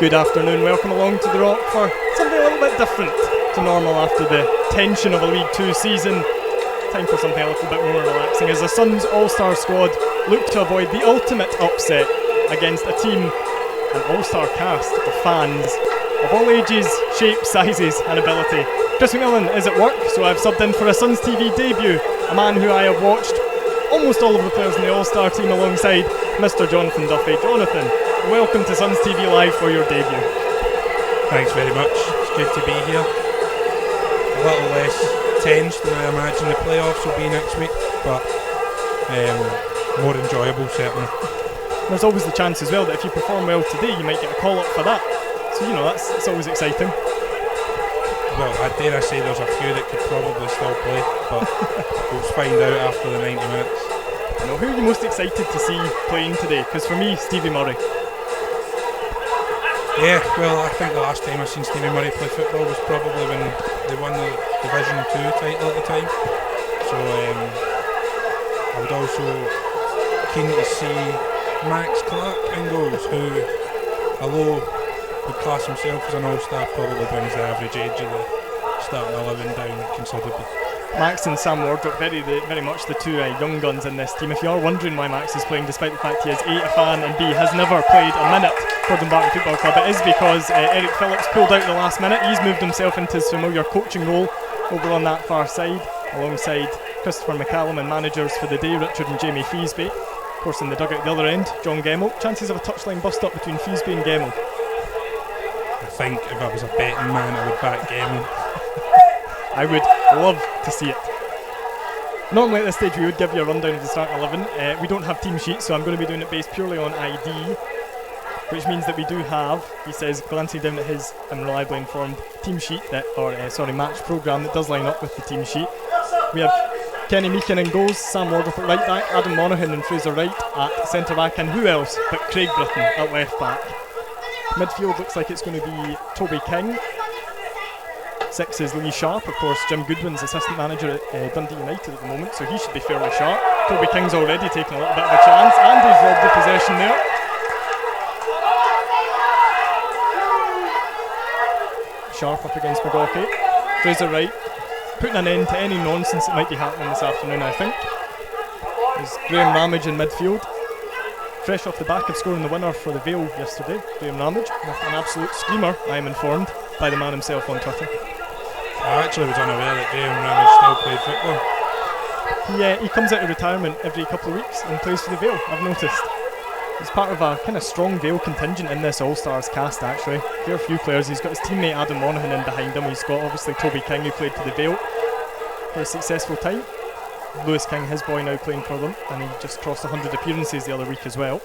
Good afternoon, welcome along to The Rock for something a little bit different to normal after the tension of a League 2 season. Time for something a little bit more relaxing as the Suns All-Star squad look to avoid the ultimate upset against a team, an all-star cast of fans of all ages, shapes, sizes and ability. Chris McMillan is at work, so I've subbed in for a Suns TV debut, a man who I have watched almost all of the players in the All-Star team alongside Mr. Jonathan Duffy. Jonathan, welcome to Suns TV Live for your debut. Thanks very much, it's good to be here. A little less tense than I imagine the playoffs will be next week, but more enjoyable certainly. There's always the chance as well that if you perform well today you might get a call up for that, so you know it's always exciting. Well, I dare I say there's a few that could probably still play, but we'll find out after the 90 minutes. Now, who are you most excited to see playing today? Because for me, Stevie Murray. Yeah, well, I think the last time I seen Stevie Murray play football was probably when they won the Division 2 title at the time. So I would also keen to see Max Clark in goals, who, although would class himself as an all-star, probably brings the average age of the starting 11 down considerably. Max and Sam Wardrop, very much the two young guns in this team. If you are wondering why Max is playing, despite the fact he is A, a fan, and B, has never played a minute for Dumbarton Football Club, it is because Eric Phillips pulled out the last minute. He's moved himself into his familiar coaching role over on that far side, alongside Christopher McCallum and managers for the day, Richard and Jamie Feasby. Of course, in the dugout at the other end, John Gemmell. Chances of a touchline bust-up between Feasby and Gemmell? I think if I was a betting man, I would back Gemmell. I would love to see it. Normally at this stage we would give you a rundown of the starting 11. We don't have team sheets, so I'm going to be doing it based purely on ID, which means that we do have, he says, glancing down at his reliably informed team sheet, match programme that does line up with the team sheet. We have Kenny Meekin in goals, Sam Wardrop at right back, Adam Monaghan and Fraser Wright at centre back, and who else but Craig Britton at left back. Midfield looks like it's going to be Toby King. 6 is Lee Sharp, of course. Jim Goodwin's assistant manager at Dundee United at the moment, so he should be fairly sharp. Toby King's already taken a little bit of a chance, and he's robbed the possession there. Sharp up against McGawkey. Fraser Wright putting an end to any nonsense that might be happening this afternoon, I think. There's Graham Ramage in midfield. Fresh off the back of scoring the winner for the Vale yesterday, Graham Ramage, with an absolute screamer, I am informed, by the man himself on Twitter. I actually was unaware that Graham Ramage still played football. He comes out of retirement every couple of weeks and plays for the Vale, I've noticed. He's part of a kind of strong Vale contingent in this All-Stars cast, actually. There are a few players. He's got his teammate Adam Monaghan in behind him. He's got obviously Toby King, who played for the Vale for a successful time. Lewis King, his boy, now playing for them, and he just crossed 100 appearances the other week as well.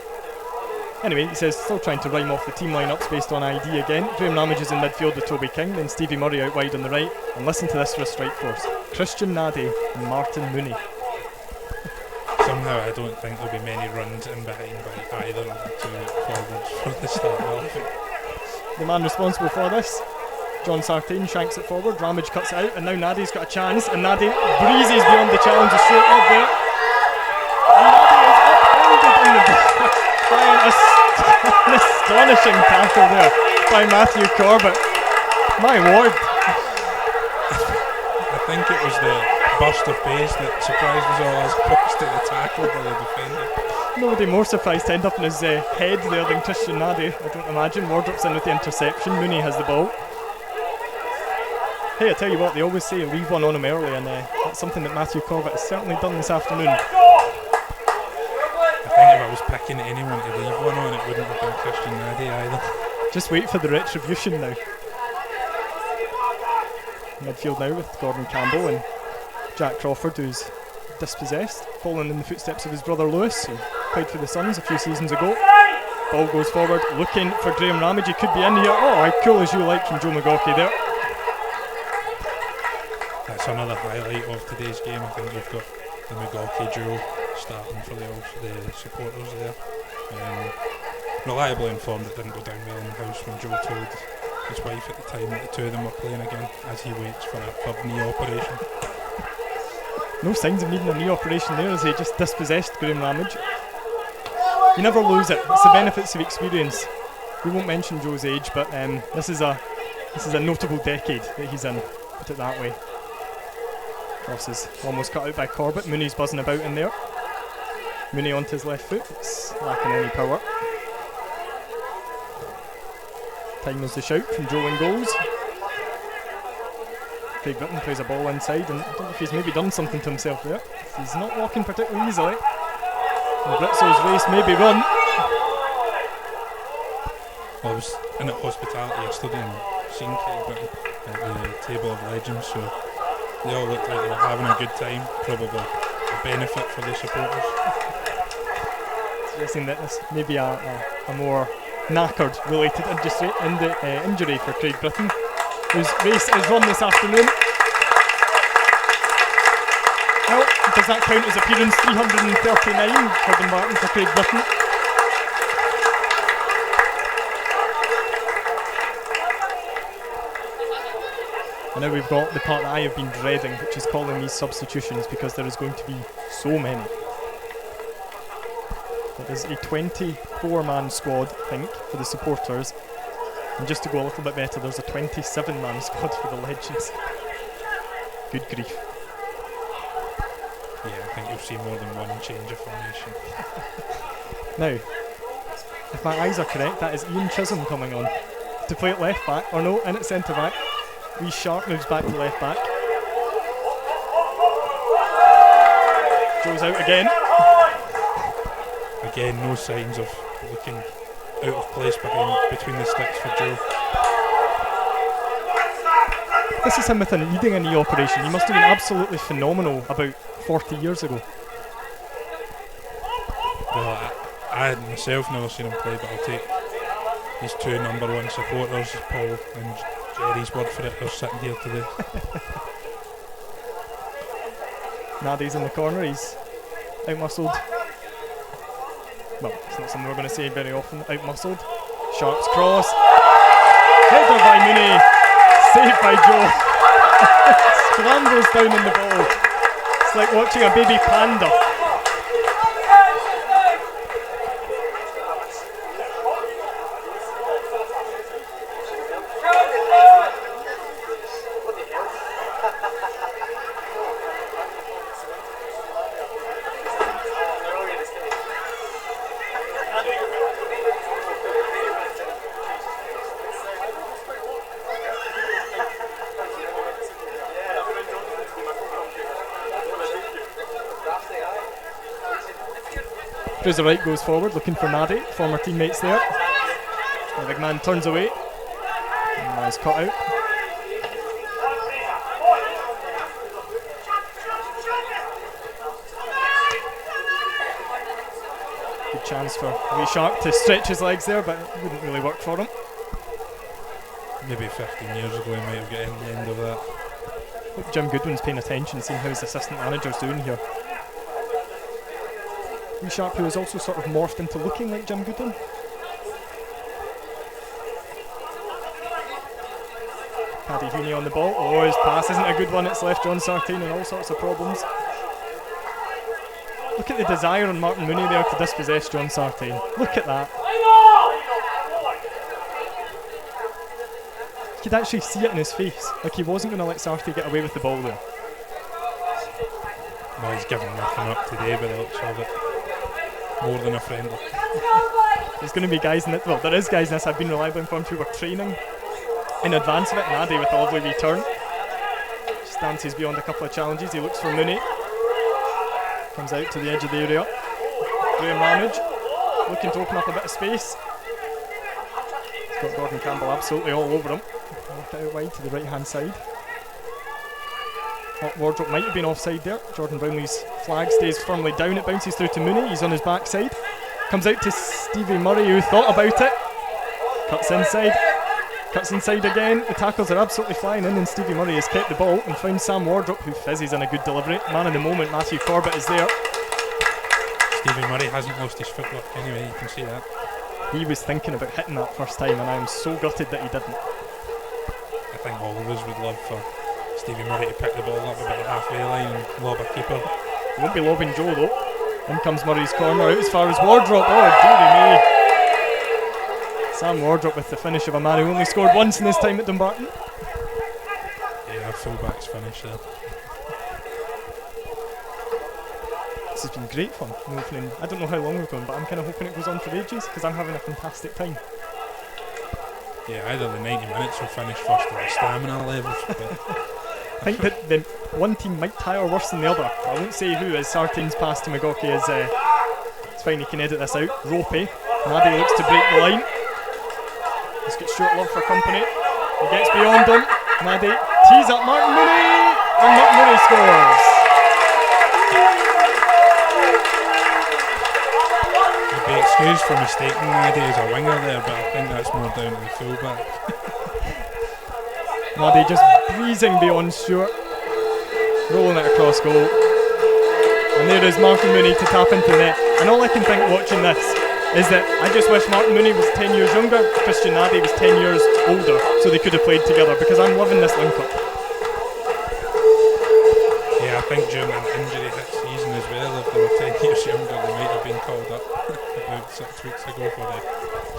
Anyway, he says still trying to rhyme off the team lineups based on ID again. Graham Ramage is in midfield with Toby King, then Stevie Murray out wide on the right, and listen to this for a strike force: Christian Nadi and Martin Mooney. Somehow I don't think there'll be many runs in behind by either of the two forwards for the start. The man responsible for this, John Sartain, shanks it forward, Ramage cuts it out, and now Nadi's got a chance, and Nadi breezes beyond the challenge of straight up there. And Nadi is upended in the box by an astonishing tackle there by Matthew Corbett. My word. I think it was the burst of pace that surprised us all as opposed to the tackle by the defender. Nobody more surprised to end up in his head there than Christian Nadi, I don't imagine. Wardrop's in with the interception, Mooney has the ball. Hey, I tell you what, they always say leave one on him early, and that's something that Matthew Corbett has certainly done this afternoon. I think if I was picking anyone to leave one on, it wouldn't have been Christian Nadi either. Just wait for the retribution now. Midfield now with Gordon Campbell and Jack Crawford, who's dispossessed, following in the footsteps of his brother Lewis, who played for the Suns a few seasons ago. Ball goes forward, looking for Graham Ramage. He could be in here. Oh, how cool as you like from Joe McGawkey there. That's another highlight of today's game. I think we've got the McGawkey duo starting for the supporters there. Reliably informed it didn't go down well in the house when Joe told his wife at the time that the two of them were playing again as he waits for a third knee operation. No signs of needing a knee operation there as he just dispossessed Graham Ramage. You never lose it, it's the benefits of experience. We won't mention Joe's age, but this is a notable decade that he's in, put it that way. Cross is almost cut out by Corbett. Mooney's buzzing about in there. Mooney onto his left foot, it's lacking any power. Time is the shout from Joe in goals. Craig Britton plays a ball inside, and I don't know if he's maybe done something to himself there. He's not walking particularly easily. And Britzo's race maybe run. I was in at hospitality yesterday and seen Craig Britton at the Table of Legends, so they all looked like they were having a good time, probably a benefit for the supporters. Suggesting that this may be a more knackered related injury for Craig Britton, whose race is run this afternoon. Well, does that count as appearance 339 for Dumbarton for Craig Britton? And now we've got the part that I have been dreading, which is calling these substitutions, because there is going to be so many. It is a 24-man squad, I think, for the supporters. And just to go a little bit better, there's a 27-man squad for the Legends. Good grief. Yeah, I think you'll see more than one change of formation. Now, if my eyes are correct, that is Ian Chisholm coming on to play at left back, or no, in at centre back. Wee Sharp moves back to left back. Joe's out again. Again, no signs of looking out of place between the sticks for Joe. This is him with leading a knee operation. He must have been absolutely phenomenal about 40 years ago. Well, I had myself never seen him play, but I'll take his two number one supporters, Paul and Jerry's word for it. They're sitting here today. Naddy's in the corner. He's out-muscled. Well, it's not something we're going to say very often. Out-muscled. Sharp's cross. Header by Mooney. Saved by Joe. Scrambles down in the ball. It's like watching a baby panda. Fraser Wright goes forward looking for Maddie, former teammates there. The big man turns away and is cut out. Good chance for Wee Sharp to stretch his legs there, but it wouldn't really work for him. Maybe 15 years ago he might have got in the end of that. I hope Jim Goodwin's paying attention, seeing how his assistant manager's doing here. Wee Sharp, who has also sort of morphed into looking like Jim Goodwin. Paddy Heaney on the ball. Oh, his pass isn't a good one. It's left John Sartain in all sorts of problems. Look at the desire on Martin Mooney there to dispossess John Sartain. Look at that. You could actually see it in his face. Like he wasn't going to let Sartain get away with the ball there. No, he's given nothing up today by the looks of it. More than a friendly. There's going to be guys in it. Well, there is guys in this I've been reliably informed who were training in advance of it. And Addy with a lovely wee turn. Stances beyond a couple of challenges. He looks for Mooney. Comes out to the edge of the area. Graham Ramage looking to open up a bit of space. He's got Gordon Campbell absolutely all over him. Work it out wide to the right hand side. Wardrope might have been offside there. Jordan Brownlee's flag stays firmly down. It bounces through to Mooney. He's on his backside. Comes out to Stevie Murray, who thought about it. Cuts inside. Cuts inside again. The tackles are absolutely flying in, and Stevie Murray has kept the ball and found Sam Wardrope, who fizzes in a good delivery. Man of the moment, Matthew Corbett is there. Stevie Murray hasn't lost his footwork anyway, you can see that. He was thinking about hitting that first time, and I am so gutted that he didn't. I think all of us would love for Stevie Murray to pick the ball up about the halfway line and lob a keeper. He won't be lobbing Joe though. In comes Murray's corner, out as far as Wardrope. Oh, dearie me. Sam Wardrop with the finish of a man who only scored once in his time at Dumbarton. Yeah, fullback's finish there. This has been great fun. No opening. I don't know how long we've gone, but I'm kind of hoping it goes on for ages because I'm having a fantastic time. Yeah, either the 90 minutes will finish first or the stamina levels. I think that the one team might tire worse than the other. I won't say who, as Sartain's pass to McGawkey is it's fine, he can edit this out. Ropey. Naddy looks to break the line. Let's get Stuart Love for company. He gets beyond him. Naddy tees up Martin Mooney, and Martin Mooney scores. He'd be excused for mistaking Naddy as a winger there, but I think that's more down to the fullback. Naddy just breezing beyond Stuart, rolling it across goal. And there is Martin Mooney to tap into the net. And all I can think watching this is that I just wish Martin Mooney was 10 years younger, Christian Naddy was 10 years older, so they could have played together, because I'm loving this link-up. Yeah, I think during an injury hit season as well, if they were 10 years younger, they might have been called up about 6 weeks ago for the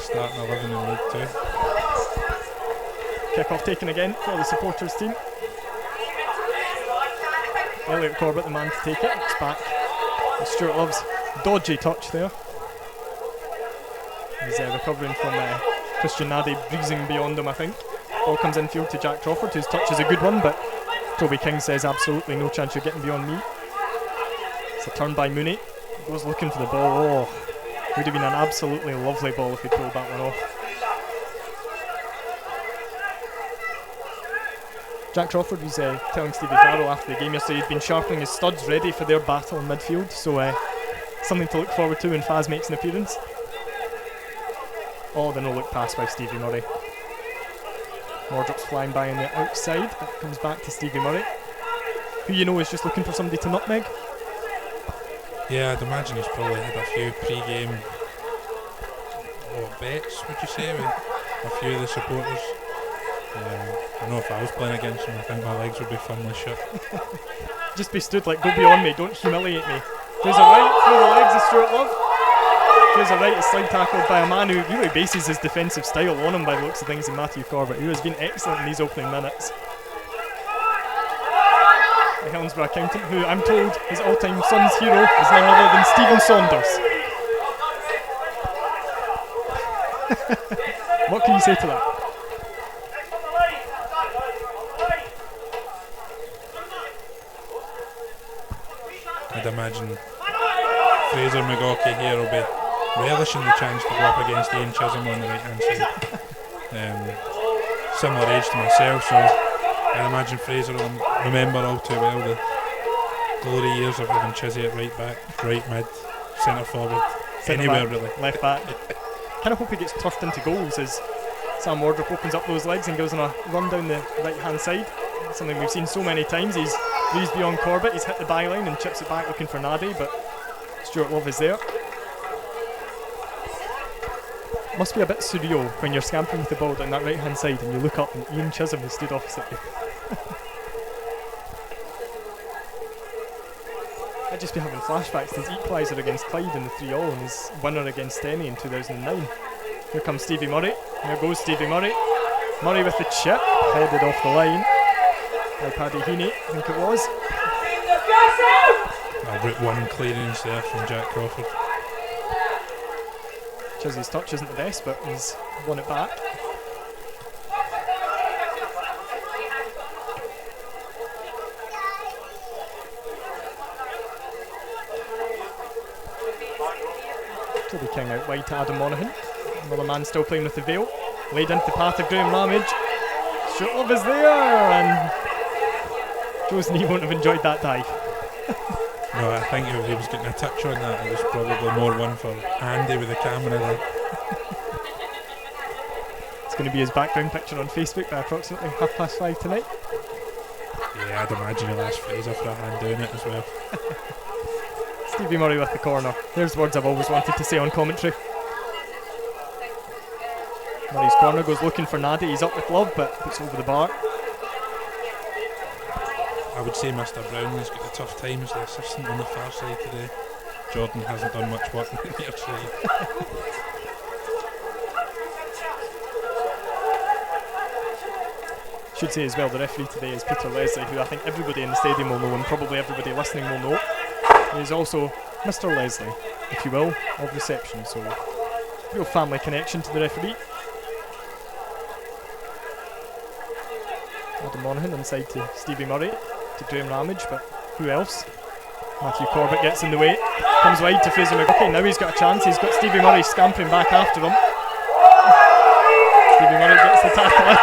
starting 11 in League 2. Kick-off taken again for the supporters team. Elliot Corbett, the man to take it. It's back. And Stuart Love's dodgy touch there. He's recovering from Christian Naddy breezing beyond him, I think. Ball comes infield to Jack Crawford, whose touch is a good one, but Toby King says absolutely no chance you're getting beyond me. It's a turn by Mooney. He goes looking for the ball. Oh, would have been an absolutely lovely ball if he pulled that one off. Jack Crawford was telling Stevie Darrow after the game yesterday he'd been sharpening his studs ready for their battle in midfield, so something to look forward to when Faz makes an appearance. Oh, the no-look pass by Stevie Murray. Wardrop's flying by on the outside. That comes back to Stevie Murray, who you know is just looking for somebody to nutmeg. Yeah, I'd imagine he's probably had a few pre-game bets, would you say, with a few of the supporters. I know if I was playing against him, I think my legs would be firmly shut. Just be stood like, go beyond me, don't humiliate me. There's a right through the legs of Stuart Love. There's a right, a slide tackled by a man who really bases his defensive style on him by the looks of things in Matthew Corbett, who has been excellent in these opening minutes. The Helensburgh accountant, who I'm told his all-time Suns hero is none other than Stephen Saunders. What can you say to that? I'd imagine Fraser McGawkey here will be relishing the chance to go up against Ian Chisholm on the right hand side. Similar age to myself, so I imagine Fraser will remember all too well the glory years of having Chizzy at right back, right mid, centre forward, anywhere back, really. Left back. Kind of hope he gets turfed into goals as Sam Wardrop opens up those legs and goes on a run down the right hand side. Something we've seen so many times. He's breezed beyond Corbett, he's hit the byline and chips it back looking for Naddy, but Stuart Love is there. Must be a bit surreal when you're scampering with the ball down that right hand side and you look up and Ian Chisholm has stood opposite you. I'd just be having flashbacks to his equaliser against Clyde in the 3-all and his winner against Steny in 2009. Here comes Stevie Murray. Here goes Stevie Murray. Murray with the chip, headed off the line by Paddy Heaney, I think it was. About one clearance there from Jack Crawford. Chizzy's touch isn't the best, but he's won it back. Toby King out wide to Adam Monaghan. Another man still playing with the veil. Laid into the path of Graham Ramage. Stuart Love is there, and Joe's knee won't have enjoyed that dive. No, I think if he was getting a touch on that, it was probably more one for Andy with the camera there. It's going to be his background picture on Facebook by approximately 5:30 tonight. Yeah, I'd imagine he'll ask Fraser for a hand doing it as well. Stevie Murray with the corner. There's words I've always wanted to say on commentary. Murray's corner goes looking for Naddy. He's up with Love, but puts over the bar. I would say Mr. Brownley's got a tough time as the assistant on the far side today. Jordan hasn't done much work on the near side. Should say as well, the referee today is Peter Leslie, who I think everybody in the stadium will know and probably everybody listening will know. He is also Mr. Leslie, if you will, of reception, so real family connection to the referee. Adam Monaghan inside to Stevie Murray, to Graham Ramage, but who else? Matthew Corbett gets in the way, comes wide to Fraser McGuckie. Now he's got a chance, he's got Stevie Murray scampering back after him. Stevie Murray gets the tackle in.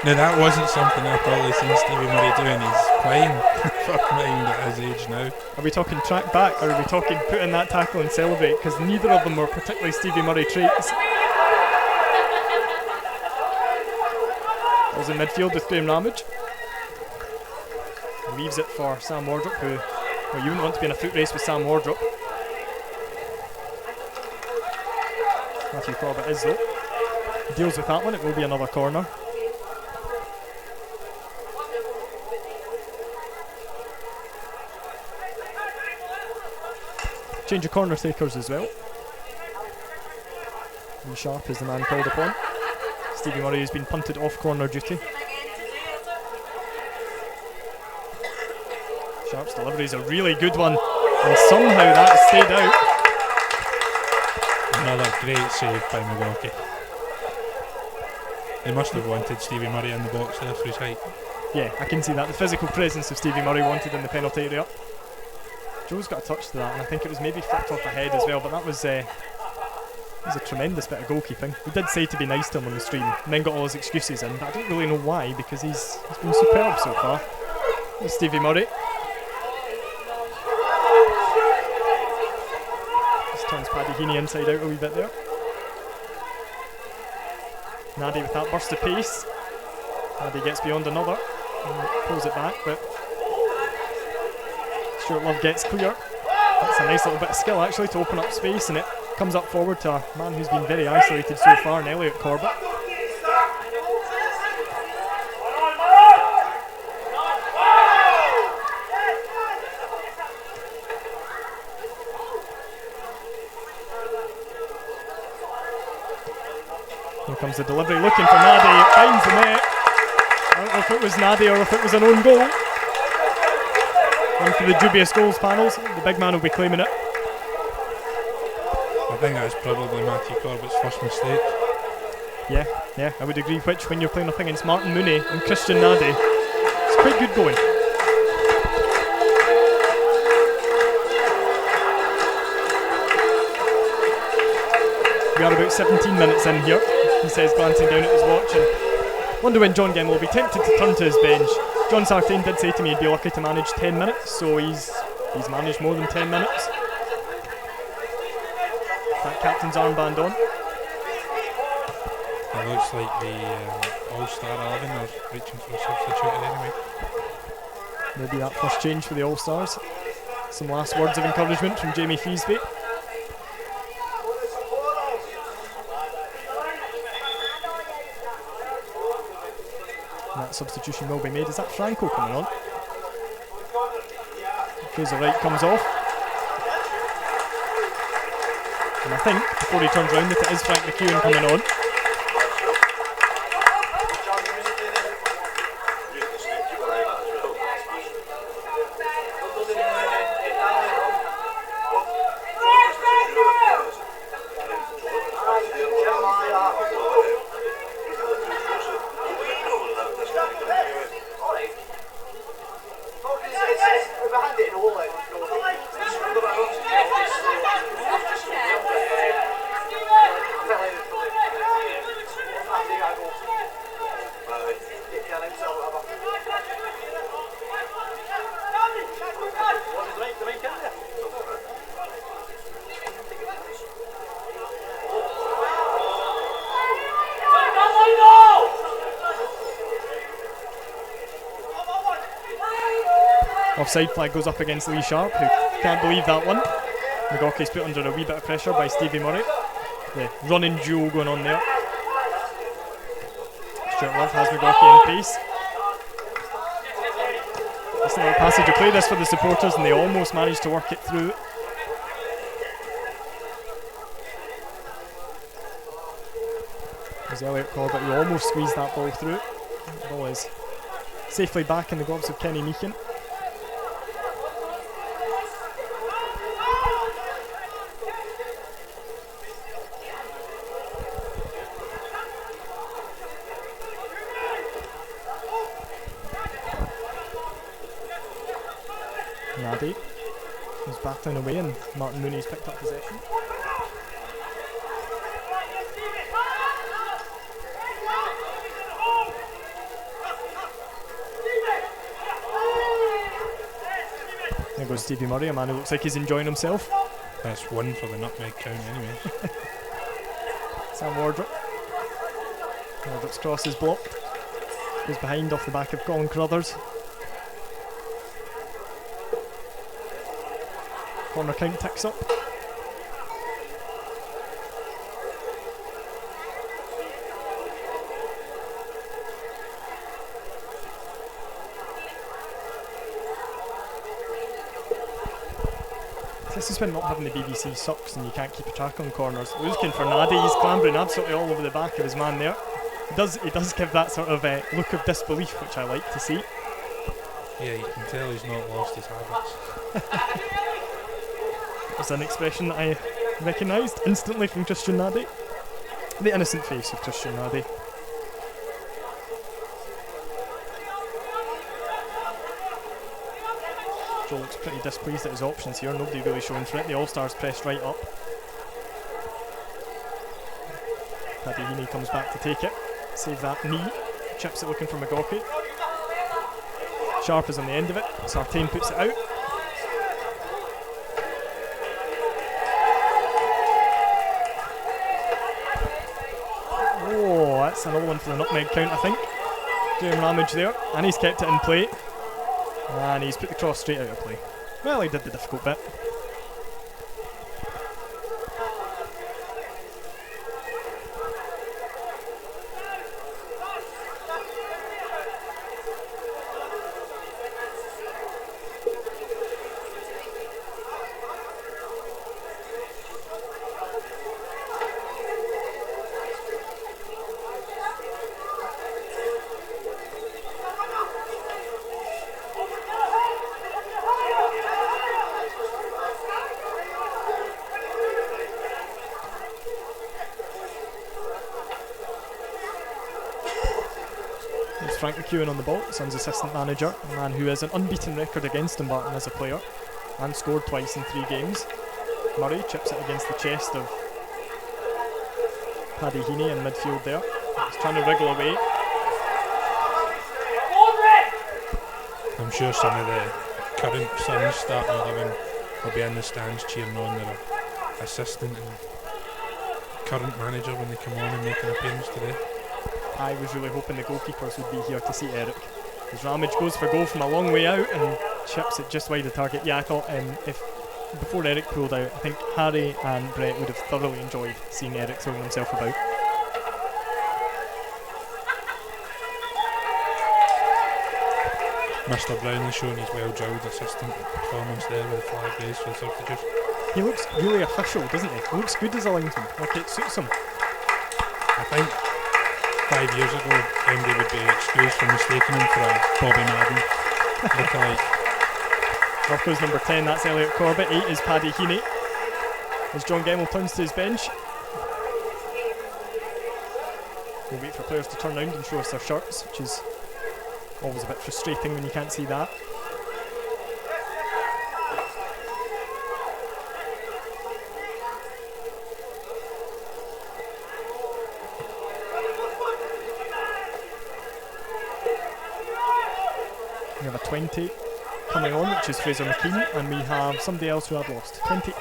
Now that wasn't something I've probably seen Stevie Murray doing. He's playing for mind at his age now. Are we talking track back or are we talking put in that tackle and celebrate? Because neither of them were particularly Stevie Murray traits. Ball's in midfield with Graham Ramage. Leaves it for Sam Wardrop, who, well, you wouldn't want to be in a foot race with Sam Wardrop. Matthew Corbett is though. He deals with that one, it will be another corner. Change of corner takers as well. Lee Sharp is the man called upon. Stevie Murray has been punted off corner duty. Sharp's delivery is a really good one, and somehow that stayed out. Another great save by McGuckie. They must have wanted Stevie Murray in the box there for his height. Yeah, I can see that. The physical presence of Stevie Murray wanted in the penalty area. Joe's got a touch to that, and I think it was maybe flipped off the head as well, but that was a tremendous bit of goalkeeping. We did say to be nice to him on the stream, and then got all his excuses in, but I don't really know why, because he's been superb so far. There's Stevie Murray. Just turns Paddy Heaney inside out a wee bit there. Nadie with that burst of pace. Nadie gets beyond another and pulls it back, but Stuart Love gets clear. That's a nice little bit of skill actually to open up space, and it comes up forward to a man who's been very isolated so far in Elliot Corbett. Here comes the delivery, looking for Nadie, it finds the net. I don't know if it was Nadie or if it was an own goal. One for the dubious goals panels, the big man will be claiming it. I think that was probably Matthew Corbett's first mistake. Yeah, I would agree, which when you're playing up against Martin Mooney and Christian Nadie, it's quite good going. We are about 17 minutes in here, he says, glancing down at his watch, and wonder when John Gemmell will be tempted to turn to his bench. John Sartain did say to me he'd be lucky to manage 10 minutes, so he's managed more than 10 minutes. That captain's armband on. It looks like the All-Star 11 are reaching for a substitute anyway. Maybe that first change for the All-Stars. Some last words of encouragement from Jamie Feasby. And that substitution will be made. Is that Franco coming on? Fraser Wright comes off. And I think, before he turns round, that it is Frank McEwen coming on. Offside flag goes up against Lee Sharp, who can't believe that one. McGuckie's put under a wee bit of pressure by Stevie Murray. The running duo going on there. Stuart Love has McGuckie in pace. This little passage of play, this for the supporters, and they almost managed to work it through. There's was Elliot Corbett who almost squeezed that ball through. The ball is safely back in the gloves of Kenny Meekin. Nadi is battling away and Martin Mooney's picked up possession. There goes Stevie Murray, a man who looks like he's enjoying himself. That's one for the nutmeg count anyway. Sam Wardrop. Wardrop's cross is blocked. Goes behind off the back of Colin Crothers. Corner count ticks up. This is when not having the BBC sucks and you can't keep a track on corners. Looking for Nadi, he's clambering absolutely all over the back of his man there. He does give that sort of look of disbelief, which I like to see. Yeah, you can tell he's not lost his habits. It's an expression that I recognised instantly from Christian Nadi. The innocent face of Christian Nadi. Joel looks pretty displeased at his options here, nobody really showing for it. The All-Stars pressed right up. Paddy Heaney comes back to take it. Save that knee. Chips it looking for McGawkey. Sharp is on the end of it. Sartain puts it out. Oh, that's another one for the nutmeg count, I think. Doing Ramage there, and he's kept it in play. And he's put the cross straight out of play. Well, he did the difficult bit. Frank McEwen on the ball, Sun's assistant manager, a man who has an unbeaten record against Dumbarton as a player and scored twice in 3 games. Murray chips it against the chest of Paddy Heaney in midfield there. He's trying to wriggle away. I'm sure some of the current Suns starting 11 will be in the stands cheering on their assistant and current manager when they come on and make an appearance today. I was really hoping the goalkeepers would be here to see Eric. As Ramage goes for goal from a long way out and chips it just wide of target. Yeah, I thought if before Eric pulled out, I think Harry and Brett would have thoroughly enjoyed seeing Eric throwing himself about. Mr. Brownlee showing his well-drilled assistant performance there with the flag raised for the Substitutions. He looks really official, doesn't he? He looks good as a linesman, like it suits him. I think 5 years ago, MD would be excused for mistaking him for a Bobby Madden lookalike. Rocco's number 10, that's Elliot Corbett. 8 is Paddy Heaney. As John Gemmell turns to his bench. We'll wait for players to turn around and show us their shirts, which is always a bit frustrating when you can't see that. We have a 20 coming on, which is Fraser McKean, and we have somebody else who I've lost. 28.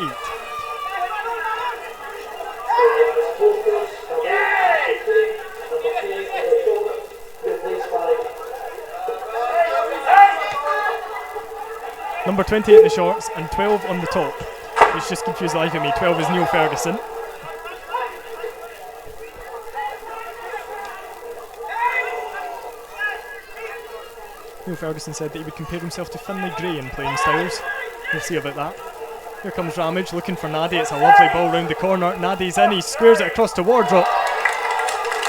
Number 28 in the shorts and 12 on the top, which just confused the life of me. 12 is Neil Ferguson. Neil Ferguson said that he would compare himself to Finlay Gray in playing styles. We'll see about that. Here comes Ramage looking for Nadi. It's a lovely ball round the corner. Nadi's in, he squares it across to Wardrop.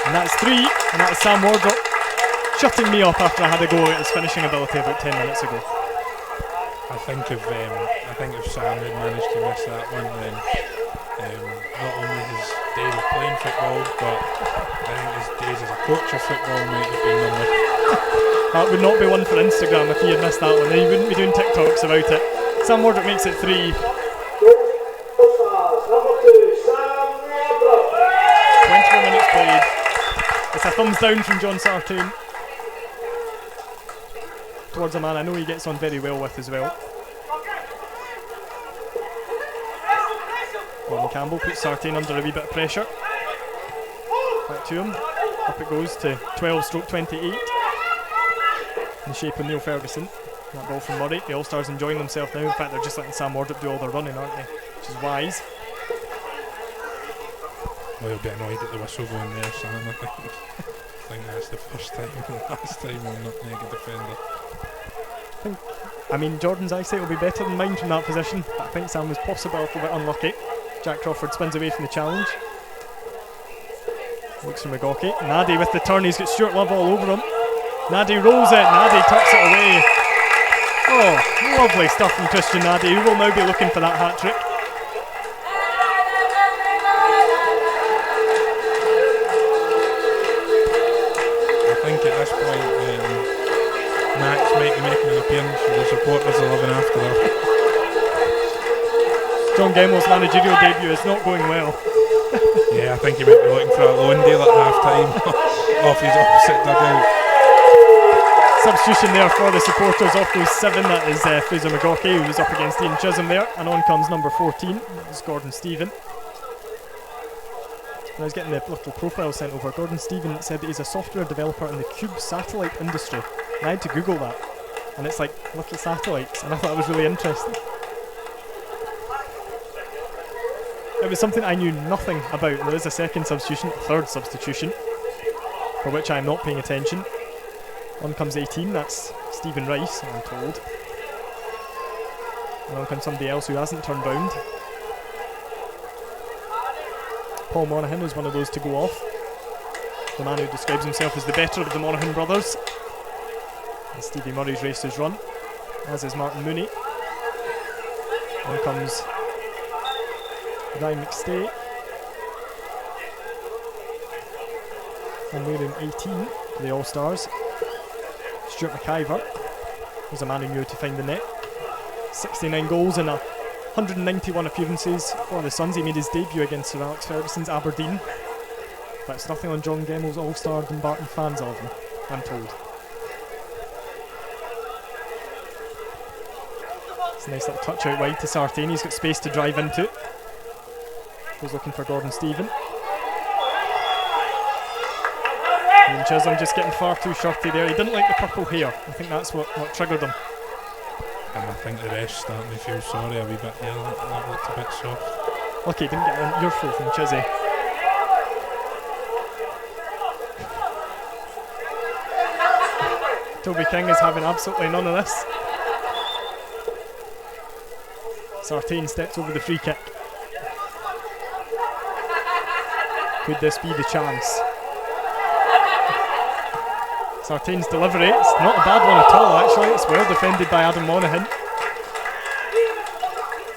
And that's 3, and that is Sam Wardrop shutting me up after I had a go at his finishing ability about 10 minutes ago. I think if Sam had managed to miss that one, then not only his days of playing football, but I think his days as a coach of football might have been numbered. That would not be one for Instagram if he had missed that one. He wouldn't be doing TikToks about it. Sam Wardrop makes it 3. 21 minutes played. It's a thumbs down from John Sartain towards a man I know he gets on very well with as well. Gordon Campbell puts Sartain under a wee bit of pressure. Back to him. Up it goes to 12/28. In the shape of Neil Ferguson. That ball from Murray. The All-Stars enjoying themselves now. In fact, they're just letting Sam Wardrop do all their running, aren't they? Which is wise. Well, he'll be annoyed at the whistle going there, Sam, I think. I think that's the first time and the last time we'll nutmeg a defender. I mean, Jordan's eyesight will be better than mine from that position, but I think Sam was possibly a little bit unlucky. Jack Crawford spins away from the challenge. Looks for McGawkey. Nadi with the turn, he's got Stuart Love all over him. Nadi rolls it, Nadi tucks it away. Oh, lovely stuff from Christian Nadi, who will now be looking for that hat-trick. I think at this point, Max might be making an appearance for the supporters 11 after her. John Gemmell's managerial debut is not going well. Yeah, I think he might be looking for a loan deal at half-time off his opposite dugout. Substitution there for the supporters. Off goes 7, that is Fraser McGawkey, who was up against Ian Chisholm there, and on comes number 14, that is Gordon Stephen. When I was getting the little profile sent over, Gordon Stephen said that he's a software developer in the cube satellite industry, and I had to Google that, and it's like little satellites, and I thought it was really interesting. It was something I knew nothing about. There is a second substitution, a third substitution, for which I am not paying attention. On comes 18, that's Stephen Rice, I'm told. And on comes somebody else who hasn't turned round. Paul Monaghan is one of those to go off. The man who describes himself as the better of the Monaghan brothers. And Stevie Murray's raced his run, as is Martin Mooney. On comes Ryan McStay. And wearing 18 for the All-Stars, Stuart McIver was a man who knew how to find the net. 69 goals and 191 appearances for the Suns. He made his debut against Sir Alex Ferguson's Aberdeen. That's nothing on John Gemmell's All-Star Dumbarton fans of him, I'm told. It's a nice little touch out wide to Sartain. He's got space to drive into. Goes looking for Gordon Stephen. Ian Chisholm just getting far too shirty there. He didn't like the purple hair. I think that's what triggered him. And I think the rest starting to feel sorry a wee bit there. That looked a bit soft. Lucky he didn't get an earful from Chizzy. Toby King is having absolutely none of this. Sartain steps over the free kick. Could this be the chance? Sartain's delivery, it's not a bad one at all actually, it's well defended by Adam Monaghan.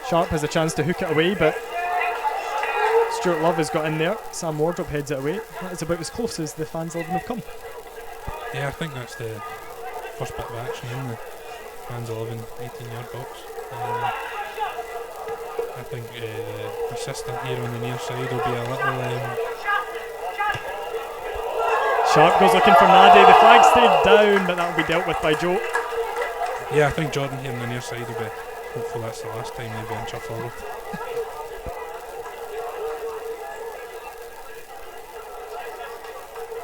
Sharp has a chance to hook it away, but Stuart Love has got in there. Sam Wardrop heads it away. That is about as close as the fans 11 have come. Yeah, I think that's the first bit of action in the fans 11 18-yard box. I think the assistant here on the near side will be a little... Sharp goes looking for Nadi. The flag stayed down, but that will be dealt with by Joe. Yeah, I think Jordan here on the near side will be... Hopefully that's the last time they'll be inch forward.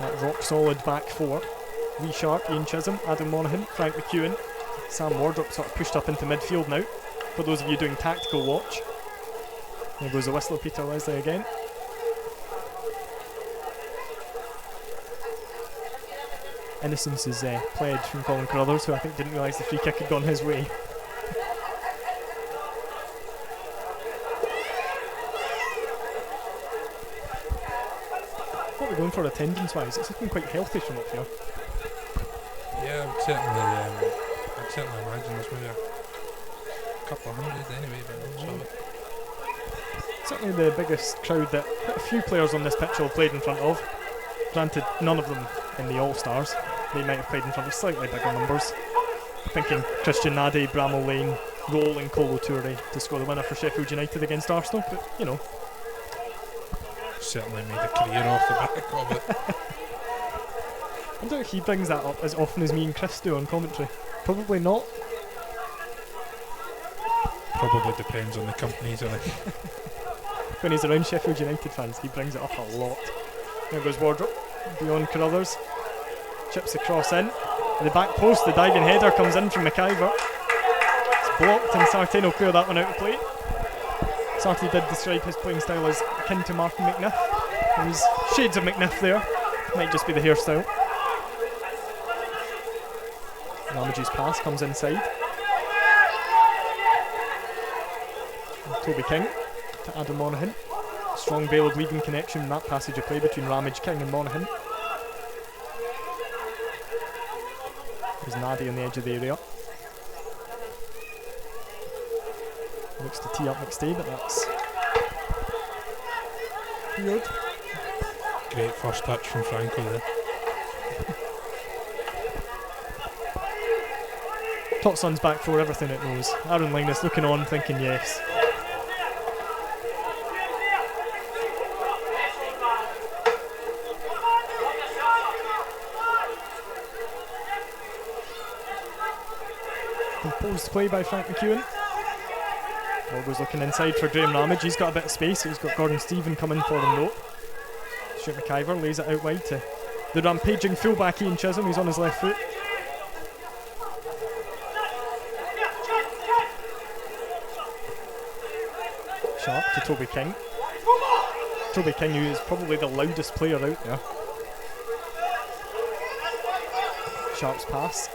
That rock solid back four. Lee Sharp, Ian Chisholm, Adam Monaghan, Frank McEwen. Sam Wardrop sort of pushed up into midfield now. For those of you doing tactical watch. There goes the whistle of Peter Leslie again. Innocence is pledged from Colin Carruthers, who I think didn't realise the free kick had gone his way. are we going for attendance-wise? It's looking quite healthy from up here. Yeah, I'd certainly imagine there's maybe a couple of hundred anyway, but not sure. Certainly the biggest crowd that quite a few players on this pitch will have played in front of. Granted, none of them in the All-Stars. They might have played in front of slightly bigger numbers. Thinking Christian Nadi, Bramall Lane, Roll and Kolo Toure to score the winner for Sheffield United against Arsenal, but you know. Certainly made a career off the back of it. I wonder if he brings that up as often as me and Chris do on commentary. Probably not. Probably depends on the companies, I think. When he's around Sheffield United fans, he brings it up a lot. There goes Wardrop, beyond Carruthers. Chips the cross in. At the back post, the diving header comes in from McIver. It's blocked and Sartain will clear that one out of play. Sartain did describe his playing style as akin to Martin McNiff. There's shades of McNiff there. Might just be the hairstyle. Ramage's pass comes inside. And Toby King to Adam Monaghan. Strong veil of leading connection in that passage of play between Ramage, King and Monaghan. There's Nadi on the edge of the area. Looks to tee up McStay, but that's weird. Great first touch from Franco there. Top Sun's back for everything it knows. Aaron Linus looking on, thinking yes. Composed play by Frank McEwen. Ball goes looking inside for Graham Ramage. He's got a bit of space. He's got Gordon Stephen coming for him though. Stuart McIver lays it out wide to the rampaging fullback Ian Chisholm. He's on his left foot. Sharp to Toby King. Toby King, who is probably the loudest player out there. Sharp's pass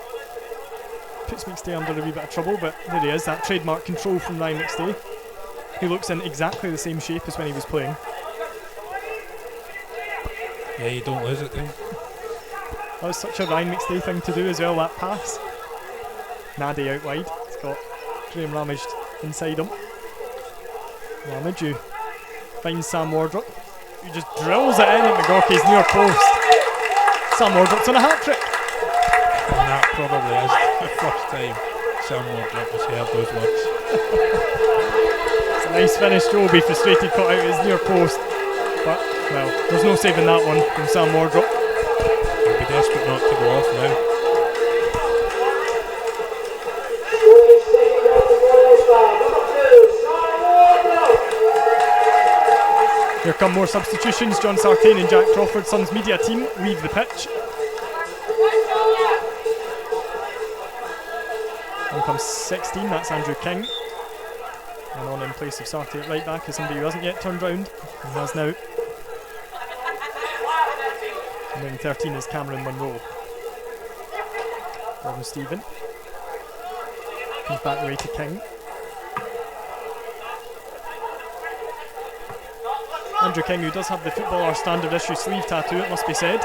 puts McStay under a wee bit of trouble, but there he is, that trademark control from Ryan McStay. He looks in exactly the same shape as when he was playing. Yeah, you don't lose it then. That was such a Ryan McStay thing to do as well, that pass. Nadi out wide. It's got Graham Ramage inside him. Ramage who finds Sam Wardrop, who just drills it in at McGorky's near post. Sam Wardrop's on a hat-trick. And that probably is the first time Sam Wardrop has heard those words. It's a nice finish. Joe will be frustrated, caught out his near post. But, well, there's no saving that one from Sam Wardrop. He'll be desperate not to go off now. Here come more substitutions. John Sartain and Jack Crawford, Suns media team, leave the pitch. In comes 16, that's Andrew King. And on in place of Sartain at right back is somebody who hasn't yet turned round. He has now. And then 13 is Cameron Munro. Gordon Stephen. Comes back away to King. Andrew King, who does have the footballer standard issue sleeve tattoo, it must be said.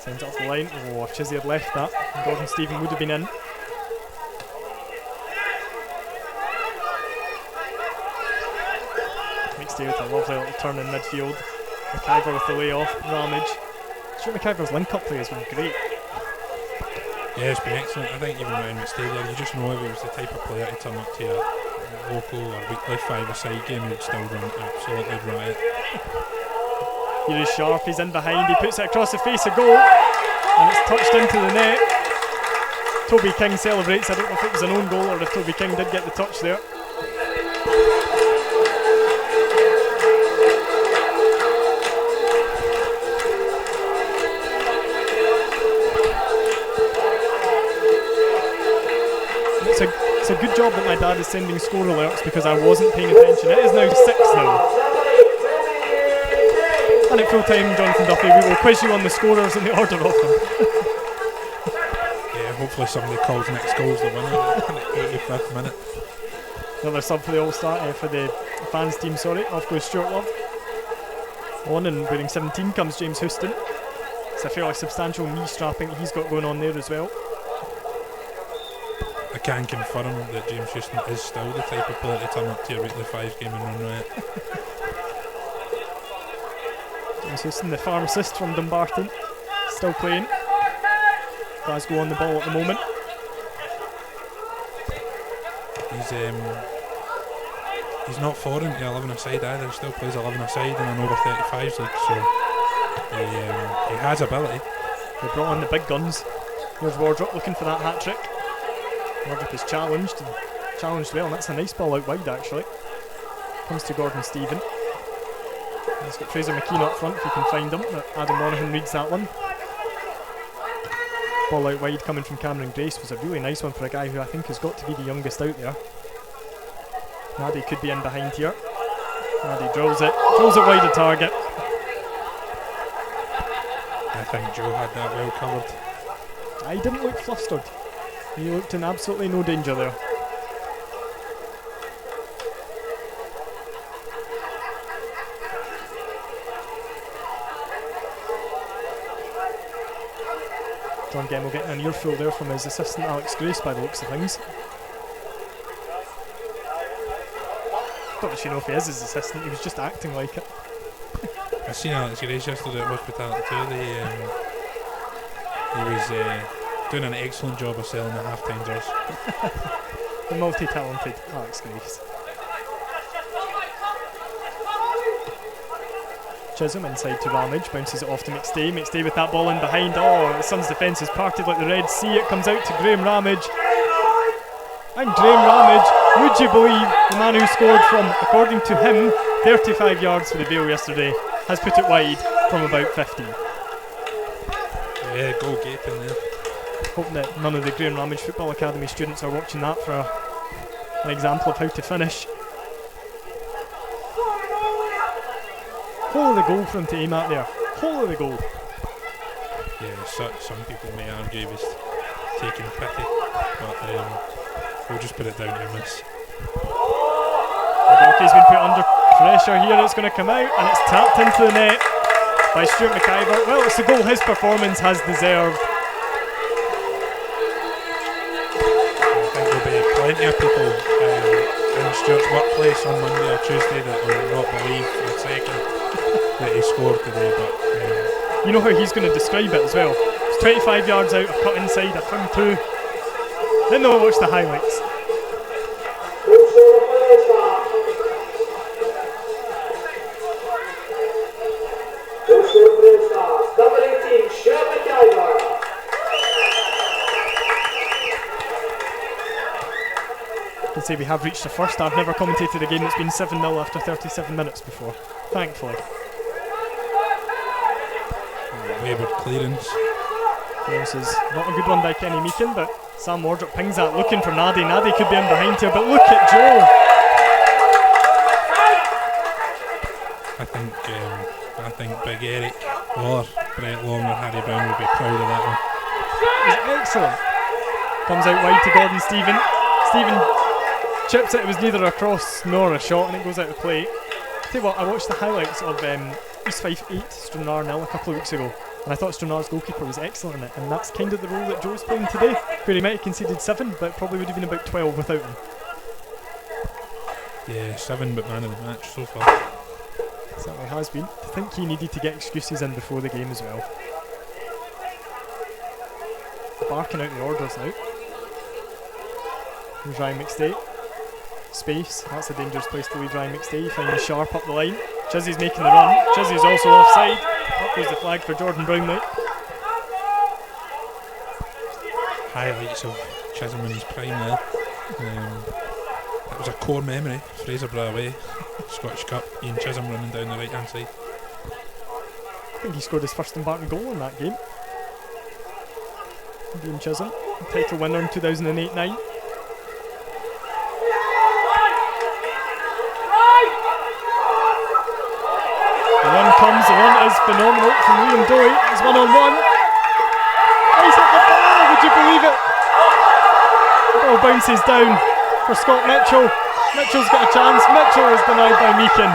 Sends it off the line. Oh, if Chizzy had left that, Gordon Stephen would have been in. McStay with a lovely little turn in midfield. McIver with the layoff. Ramage. Stuart McIver's link-up play has been great. Yeah, it's been excellent. I think even when McStay there, you just know if he was the type of player to turn up to a local or weekly five-a-side game, he would still run absolutely riot. Here is Sharp, he's in behind, he puts it across the face of goal, and it's touched into the net. Toby King celebrates. I don't know if it was an own goal or if Toby King did get the touch there. It's a good job that my dad is sending score alerts because I wasn't paying attention. It is now 6-0. And at full time, Jonathan Duffy, we will quiz you on the scorers in the order of them. Yeah, hopefully somebody calls next goal's the winner in the 85th minute. Another sub for the All-Star, for the fans team, sorry. Off goes Stuart Love. On and wearing 17 comes James Houston. It's a fairly substantial knee strapping that he's got going on there as well. I can confirm that James Houston is still the type of player to turn up to your weekly 5 game and run riot. James Houston, the pharmacist from Dumbarton, still playing. Glasgow on the ball at the moment. He's not foreign to 11-a-side either. He still plays 11-a-side in an over 35s league, so he has ability. They brought on the big guns. Here's Wardrop looking for that hat trick. Wardrop is challenged well, and that's a nice ball out wide actually. Comes to Gordon Stephen. He's got Fraser McKean up front if he can find him, but Adam Monaghan reads that one. Ball out wide coming from Cameron Grace was a really nice one for a guy who I think has got to be the youngest out there. Naddy could be in behind here. Naddy drills it wide of target. I think Joe had that well covered. He didn't look flustered. He looked in absolutely no danger there. John Gemmell getting an earful there from his assistant Alex Grace by the looks of things. Don't actually know if he is his assistant, he was just acting like it. I seen Alex Grace yesterday at hospitality too. He was doing an excellent job of selling the half-time jersey. The multi-talented Alex Grace. Chisholm inside to Ramage, bounces it off to McStay. McStay with that ball in behind. Oh, the Suns' defence is parted like the Red Sea. It comes out to Graham Ramage. And Graham Ramage, would you believe, the man who scored from, according to him, 35 yards for the Vale yesterday, has put it wide from about 50. Yeah, goal gaping there. Hoping that none of the Graham Ramage Football Academy students are watching that for an example of how to finish. Hole of the goal for him to aim at there. Hole of the goal. Yeah, some people may argue he was taking pity, but we'll just put it down to a miss. He's been put under pressure here. It's going to come out and it's tapped into the net by Stuart McIver. Well, it's the goal his performance has deserved. I think there'll be plenty of people in Stuart's workplace on Monday or Tuesday that will not believe for a second that he scored today, but you know how he's going to describe it as well. It's 25 yards out, a cut inside, a turn through. Then they'll watch the highlights. I can say we have reached the first. I've never commentated a game that's been 7-0 after 37 minutes before, thankfully. Wayward clearance. Clearance is not a good one by Kenny Meakin, but Sam Wardrop pings that, looking for Naddy. Naddy could be in behind here, but look at Joe. I think Big Eric or Brett Long or Harry Brown will be proud of that one. It was excellent. Comes out wide to Gordon Stephen. Stephen chips it. It was neither a cross nor a shot, and it goes out of play. Tell you what, I watched the highlights of East Fife 8, Stranraer 0 a couple of weeks ago, and I thought Stranraer's goalkeeper was excellent in it, and that's kind of the role that Joe's playing today, where he might have conceded 7, but probably would have been about 12 without him. Yeah, 7, but man of the match so far. Certainly has been. I think he needed to get excuses in before the game as well. Barking out the orders now. Here's Ryan McStay. Space, that's a dangerous place to leave Ryan McStay. Finds Sharp up the line. Chizzy's making the run. Chizzy's also offside. Up goes the flag for Jordan Brownlee. Highlights of Chisholm in his prime there. That was a core memory. Fraserburgh away, Scottish Cup, Ian Chisholm running down the right hand side. I think he scored his first Dumbarton goal in that game. Ian Chisholm, title winner in 2008-9. The run comes, the run is phenomenal from Liam Doyle. It's 1-on-1. He's hit the ball, would you believe it? The ball bounces down for Scott Mitchell. Mitchell's got a chance. Mitchell is denied by Meakin.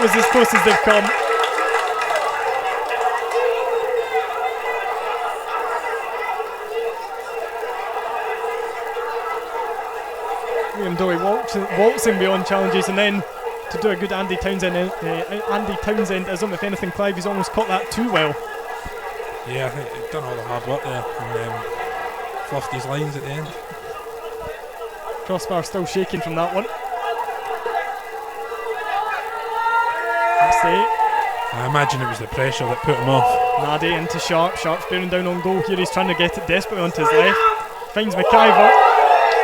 That was as close as they've come. Liam Dowie waltzing beyond challenges, and then to do a good Andy Townsendism. If anything, Clive, he's almost caught that too well. Yeah, I think he's done all the hard work there and fluffed his lines at the end. Crossbar still shaking from that one. That's it. I imagine it was the pressure that put him off. Nadi into Sharp. Sharp's bearing down on goal here. He's trying to get it desperately onto his left. Finds McIver.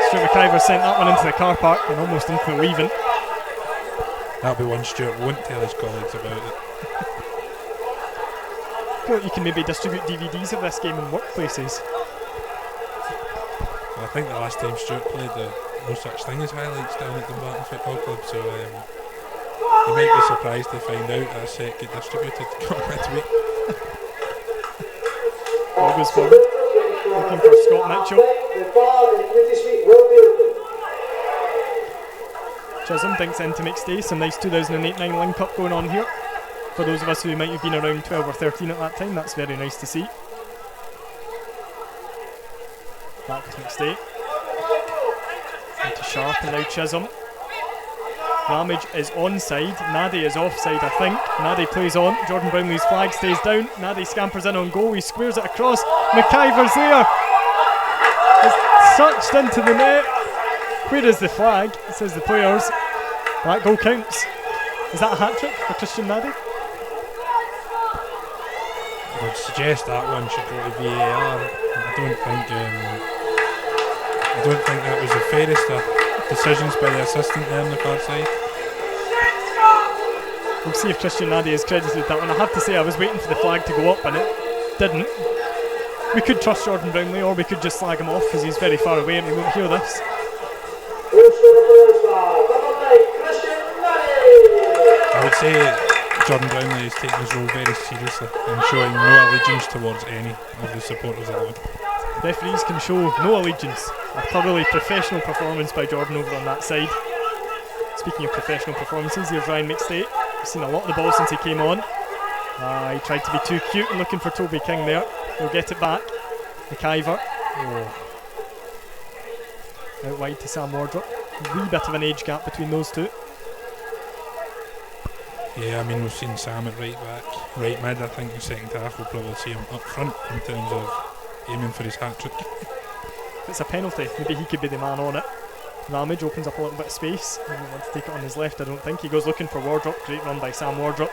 Stuart McIver sent that one into the car park and almost into the leaving. That'll be one Stuart won't tell his colleagues about it. I feel like you can maybe distribute DVDs of this game in workplaces. I think the last time Stuart played, there no such thing as highlights down at Dumbarton Football Club, so you might be surprised to find out that a set get distributed come midweek. Ball goes forward, looking for Scott Mitchell. Chisholm dinks in to make stay. Some nice 2008-9 link-up going on here. For those of us who might have been around 12 or 13 at that time, that's very nice to see. Back to McStay. Into Sharp and now Chisholm. Ramage is onside. Nadi is offside, I think. Nadi plays on. Jordan Brownlee's flag stays down. Nadi scampers in on goal. He squares it across. McIver's there. It's touched into the net. Where is the flag? It says the players. That goal counts. Is that a hat-trick for Christian Nadi? I would suggest that one should go to VAR. I don't think that was the fairest of decisions by the assistant there on the far side. We'll see if Christian Nadi is credited with that one. I have to say I was waiting for the flag to go up and it didn't. We could trust Jordan Brownlee or we could just slag him off because he's very far away and he won't hear this. I would say Jordan Brownlee is taking his role very seriously and showing no allegiance towards any of the supporters allowed. Referees can show no allegiance. A thoroughly professional performance by Jordan over on that side. Speaking of professional performances, here's Ryan McStay. We've seen a lot of the ball since he came on. He tried to be too cute and looking for Toby King there. He'll get it back. McIver. Oh. Out wide to Sam Wardrop. A wee bit of an age gap between those two. Yeah, I mean, we've seen Sam at right back, right mid. I think in the second half we'll probably see him up front in terms of aiming for his hat-trick. If it's a penalty, maybe he could be the man on it. Ramage opens up a little bit of space. He won't want to take it on his left, I don't think. He goes looking for Wardrop. Great run by Sam Wardrop.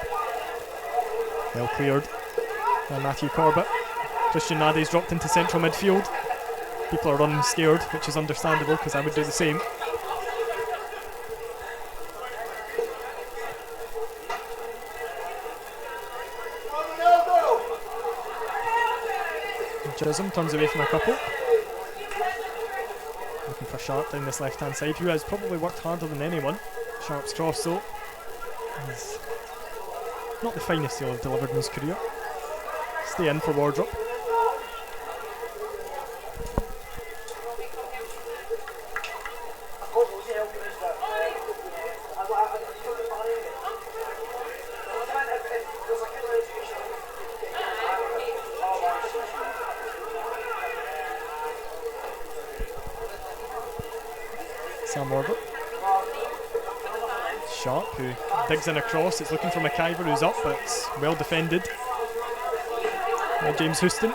Well cleared by Matthew Corbett. Christian Nadi's dropped into central midfield. People are running scared, which is understandable because I would do the same. Chisholm turns away from a couple. Looking for Sharp down this left hand side, who has probably worked harder than anyone. Sharp's cross though is not the finest he'll have delivered in his career. Stay in for Wardrop. Sam Wardrop. Sharp, who digs in across. It's looking for McIver, who's up, but it's well defended by James Houston.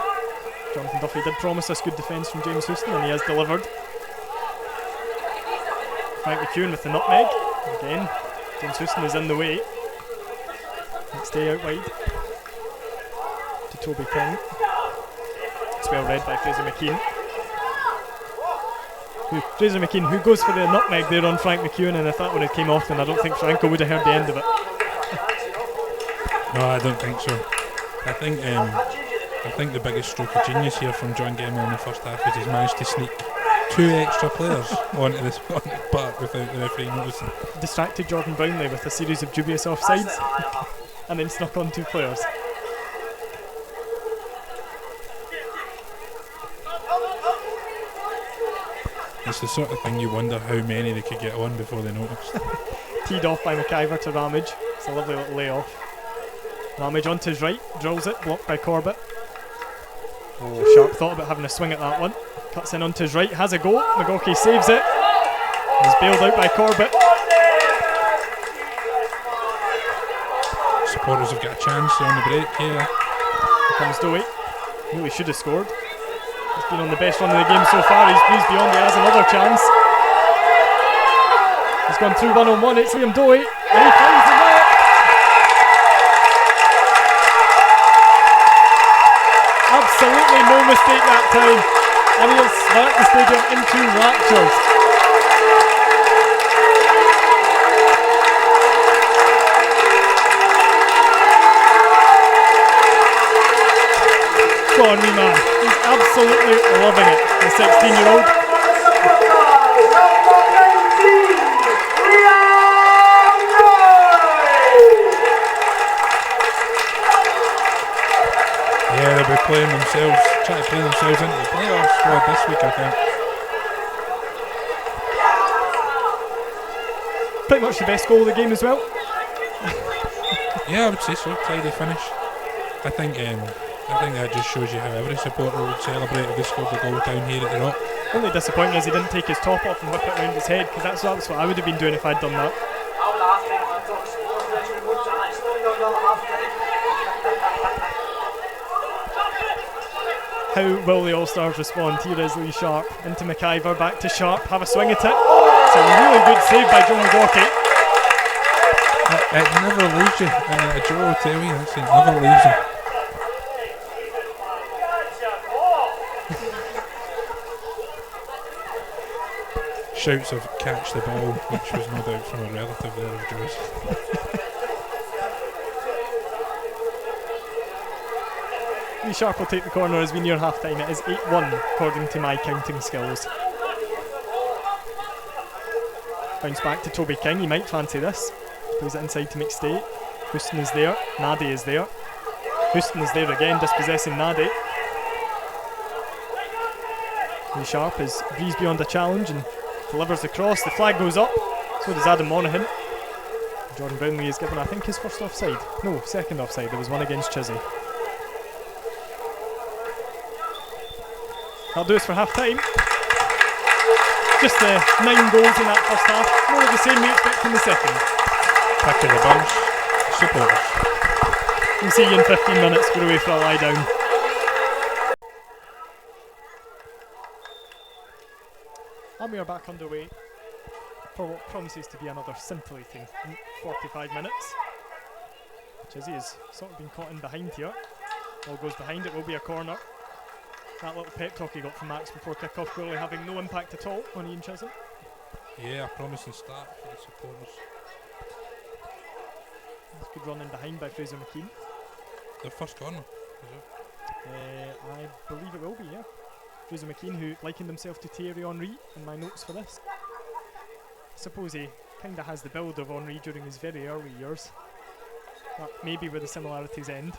Jonathan Duffy did promise us good defence from James Houston, and he has delivered. Frank McEwen with the nutmeg. Again, James Houston is in the way. Stay out wide to Toby King. It's well read by Fraser McKean. Fraser McKean, who goes for the nutmeg there on Frank McEwen, and if that one had came off, then I don't think Franco would have heard the end of it. No, I don't think so. I think the biggest stroke of genius here from John Gemmell in the first half is he's managed to sneak two extra players onto the park without the referee noticing. Distracted Jordan Brownlee with a series of dubious offsides and then snuck on two players. It's the sort of thing you wonder how many they could get on before they noticed. Teed off by McIver to Ramage. It's a lovely little layoff. Ramage onto his right, drills it, blocked by Corbett. Oh, Sharp thought about having a swing at that one. Cuts in onto his right, has a go. McGawkey saves it. He's bailed out by Corbett. Supporters have got a chance on the break here. Here comes Dowie. Really should have scored. He's been on the best run of the game so far. He's breezed beyond. He has another chance. He's gone through one-on-one. It's Liam Dowie, and he finds the net. Absolutely no mistake that time, and he has smacked the stadium into raptures. Go on, wee man. He's absolutely loving it, the 16-year-old. Yeah, they'll be playing themselves, trying to play themselves into the playoffs for this week, I think. Pretty much the best goal of the game as well. Yeah, I would say so. Tidy finish. I think that just shows you how every supporter would celebrate if they scored the goal down here at the Rock. Only disappointing is he didn't take his top off and whip it around his head, because that's what I would have been doing if I'd done that. How will the All-Stars respond? Here is Lee Sharp into McIver, back to Sharp, have a swing at it. It's a really good save by Joe McGawkey. It never leaves you. Joe will tell you this, it never leaves you. Shouts of catch the ball, which was no doubt from a relative there of Joe's. Lee Sharp will take the corner as we near half time. It is 8-1 according to my counting skills. Bounce back to Toby King, he might fancy this. Plays it inside to McStay. Houston is there, Nadi is there. Houston is there again, dispossessing Nadi. Lee Sharp is breezed beyond a challenge and delivers the cross. The flag goes up, so does Adam Monaghan. Jordan Brownlee is given, I think, his first offside. No, second offside. There was one against Chizzy. That'll do us for half time. Just 9 goals in that first half. More of the same we expect in the second. Pick of the bunch, supporters. We'll see you in 15 minutes. We're away for a lie down. And we are back underway for what promises to be another scintillating 45 minutes. Chizzy has sort of been caught in behind here. Ball goes behind, it will be a corner. That little pep talk he got from Max before kick-off clearly having no impact at all on Ian Chisholm. Yeah, a promising start for the supporters. That's good running behind by Fraser McKean. The first corner, is it? I believe it will be, yeah. Fraser McKean, who likened himself to Thierry Henry in my notes for this. I suppose he kind of has the build of Henry during his very early years. That may be where the similarities end.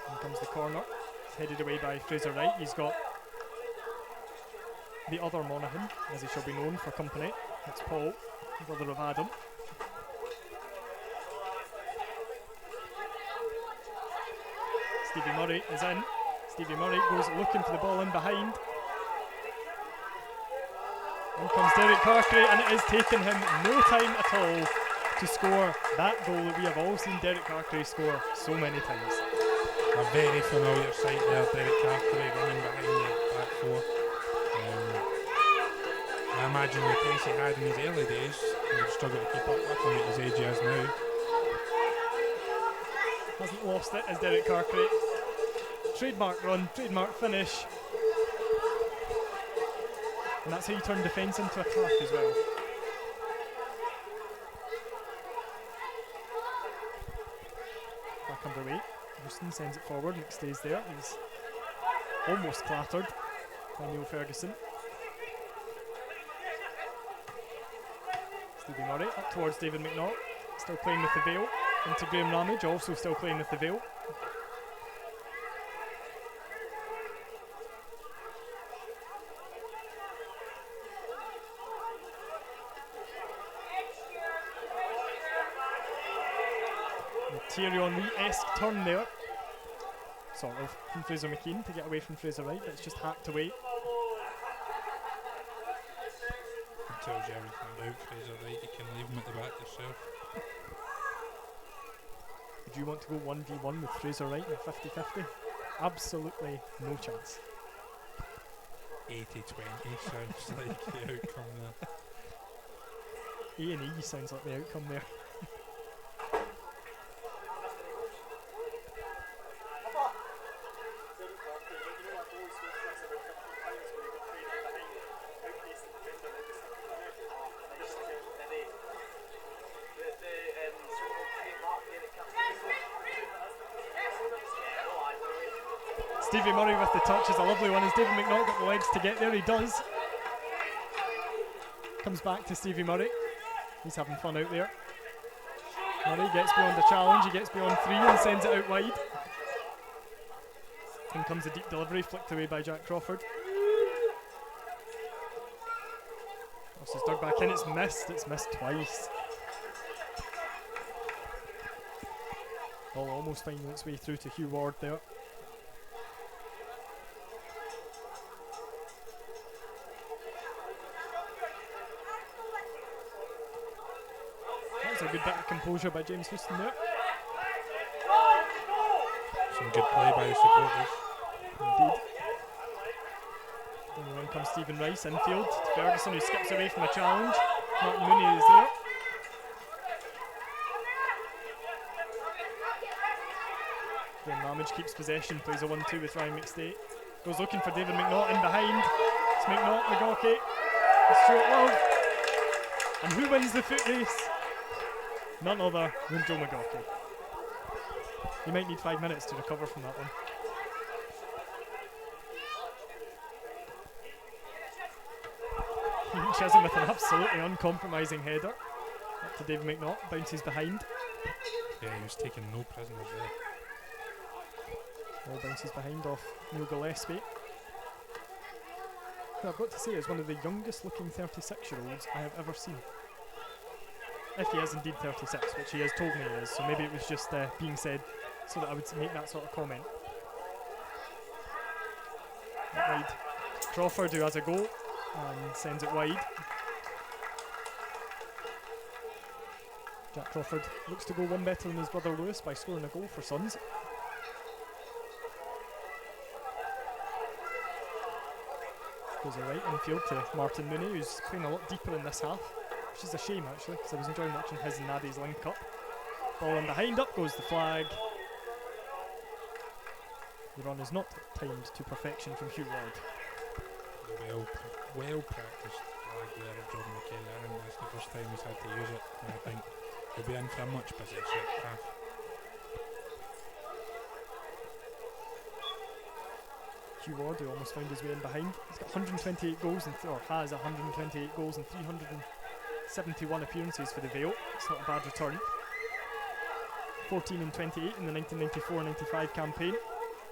Here comes the corner. It's headed away by Fraser Wright. He's got the other Monaghan, as he shall be known for company. It's Paul, brother of Adam. Stevie Murray is in. Stevie Murray goes looking for the ball in behind. In comes Derek Carcray, and it is taking him no time at all to score that goal that we have all seen Derek Carcray score so many times. A very familiar sight there, Derek Carcray running behind the back four. I imagine the pace he had in his early days, he would struggle to keep up with him at his age he is now. Hasn't lost it as Derek Carcray. Trademark run, trademark finish. And that's how you turn defence into attack as well. Back underway. Houston sends it forward, McStay's there. He's almost clattered by Neil Ferguson. Stevie Murray up towards David McNaught, still playing with the veil. Into Graham Ramage, also still playing with the veil. Thierry Henry-esque turn there. Sort of, from Fraser McKean to get away from Fraser Wright, but it's just hacked away. It tells you everything about Fraser Wright, you can leave him at the back yourself. Would you want to go 1v1 with Fraser Wright in a 50-50? Absolutely no chance. 80-20 sounds like the outcome there. A&E sounds like the outcome there. Stevie Murray with the touch is a lovely one. Has David McNaught got the legs to get there? He does. Comes back to Stevie Murray. He's having fun out there. Murray gets beyond the challenge. He gets beyond 3 and sends it out wide. In comes a deep delivery, flicked away by Jack Crawford. This is dug back in. It's missed. It's missed twice. Ball almost finding its way through to Hugh Ward there. A good bit of composure by James Houston there. Some good play by the supporters. Indeed. And in comes Stephen Rice infield. Ferguson, who skips away from a challenge. Martin Mooney is there. Graham Ramage keeps possession, plays a 1-2 with Ryan McStay. Goes looking for David McNaught in behind. It's McNaught, McGawkey, and Stuart Love. And who wins the foot race? None other than Joe McGawkey. He might need 5 minutes to recover from that one. Chisholm with an absolutely uncompromising header. Up to David McNaught, bounces behind. Yeah, he was taking no prisoners there. All bounces behind off Neil Gillespie. Who I've got to say is one of the youngest looking 36-year-olds I have ever seen. If he is indeed 36, which he has told me he is, so maybe it was just being said so that I would make that sort of comment. Wide. Crawford, who has a goal and sends it wide. Jack Crawford looks to go one better than his brother Lewis by scoring a goal for Sons. Goes a right infield to Martin Mooney, who's playing a lot deeper in this half. Which is a shame actually, because I was enjoying watching his and Nadi's link up. Ball in behind, up goes the flag. The run is not timed to perfection from Hugh Ward. Well practiced flag there of Jordan McKenna. I think that's the first time he's had to use it. And I think he'll be in for a much busier second half. Hugh Ward, who almost found his way in behind. He's got 128 goals and or has 128 goals and 371 appearances for the Vale. It's not a bad return. 14 and 28 in the 1994-95 campaign.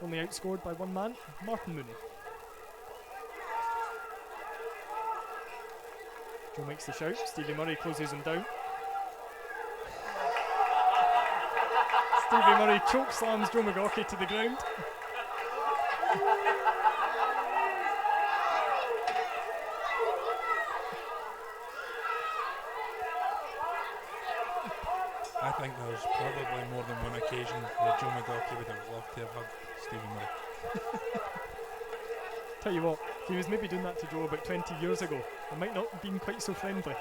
Only outscored by one man, Martin Mooney. Joe makes the shout. Stevie Murray closes him down. Stevie Murray choke slams Joe McGawkey to the ground. I think there's probably more than one occasion where Joe McGawkey would have loved to have hugged Stevie Murray. Tell you what, if he was maybe doing that to Joe about 20 years ago, it might not have been quite so friendly.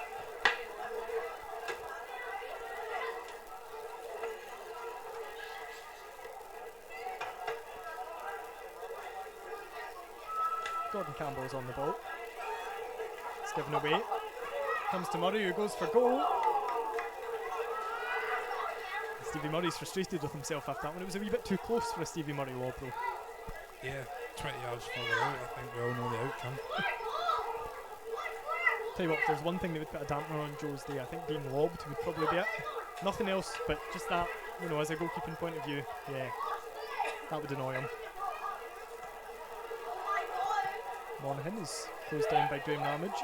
Gordon Campbell's on the ball. It's given away. Comes to Murray, who goes for goal. Stevie Murray's frustrated with himself after that one. It was a wee bit too close for a Stevie Murray lob though. Yeah, 20 yards further out, I think we all know the outcome. Tell you what, if there's one thing that would put a dampener on Joe's day, I think being lobbed would probably be it. Nothing else, but just that, you know, as a goalkeeping point of view, yeah, that would annoy him. Monaghan is closed down by Graham Ramage.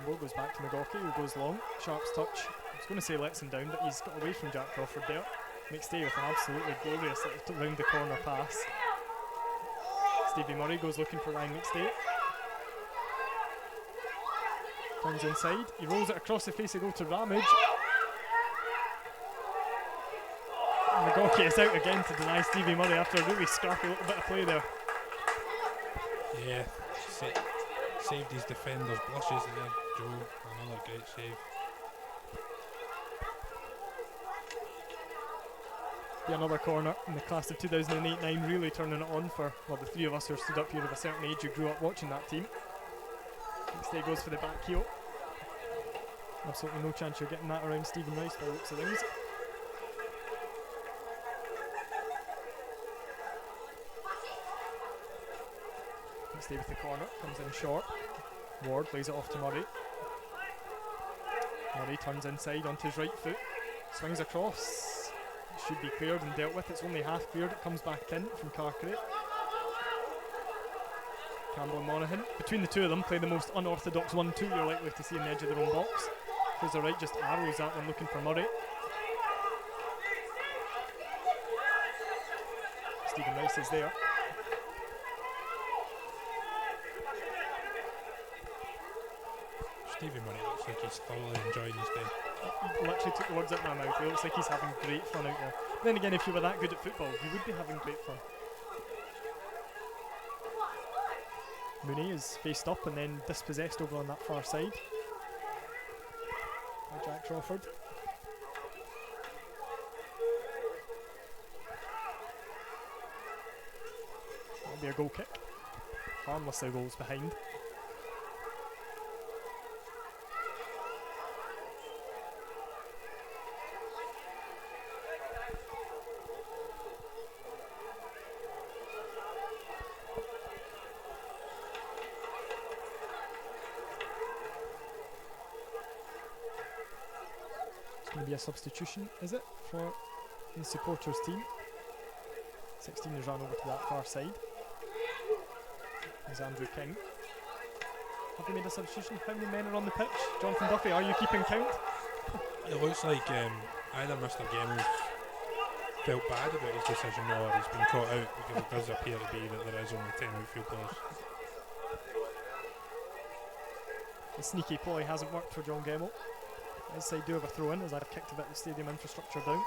Campbell goes back to McGawkey, who goes long. Sharp's touch. I was going to say lets him down, but he's got away from Jack Crawford there. McStay with an absolutely glorious round the corner pass. Stevie Murray goes looking for Ryan McStay. Turns inside. He rolls it across the face of goal to Ramage. McGawkey is out again to deny Stevie Murray after a really scrappy little bit of play there. Yeah, saved his defender's blushes there, Joe. Another great save. Be another corner in the class of 2008-9, really turning it on for, well, the three of us who are stood up here of a certain age who grew up watching that team. McStay goes for the back heel. Absolutely no chance you're getting that around Stephen Rice by the looks of things. McStay with the corner, comes in short. Ward lays it off to Murray. Murray turns inside onto his right foot, swings across. It should be cleared and dealt with. It's only half cleared. It comes back in from Carcrae. Campbell and Monaghan. Between the two of them, play the most unorthodox 1-2 you're likely to see in the edge of their own box. Fraser Wright just arrows that one looking for Murray. Stephen Rice is there. Stevie Murray looks like he's thoroughly enjoying his day. He literally took the words out of my mouth. He looks like he's having great fun out there. Then again, if you were that good at football, you would be having great fun. Mooney is faced up and then dispossessed over on that far side by Jack Crawford. That'll be a goal kick. Harmlessly goals behind. Be a substitution, is it, for the supporters team? 16 has run over to that far side. There's Andrew King. Have they made a substitution? How many men are on the pitch? Jonathan Duffy, are you keeping count? It looks like either Mr. Gemmell felt bad about his decision or he's been caught out, because it does appear to be that there is only 10 outfield players. The sneaky ploy hasn't worked for John Gemmell. His side do have a throw in as I've kicked a bit of the stadium infrastructure down.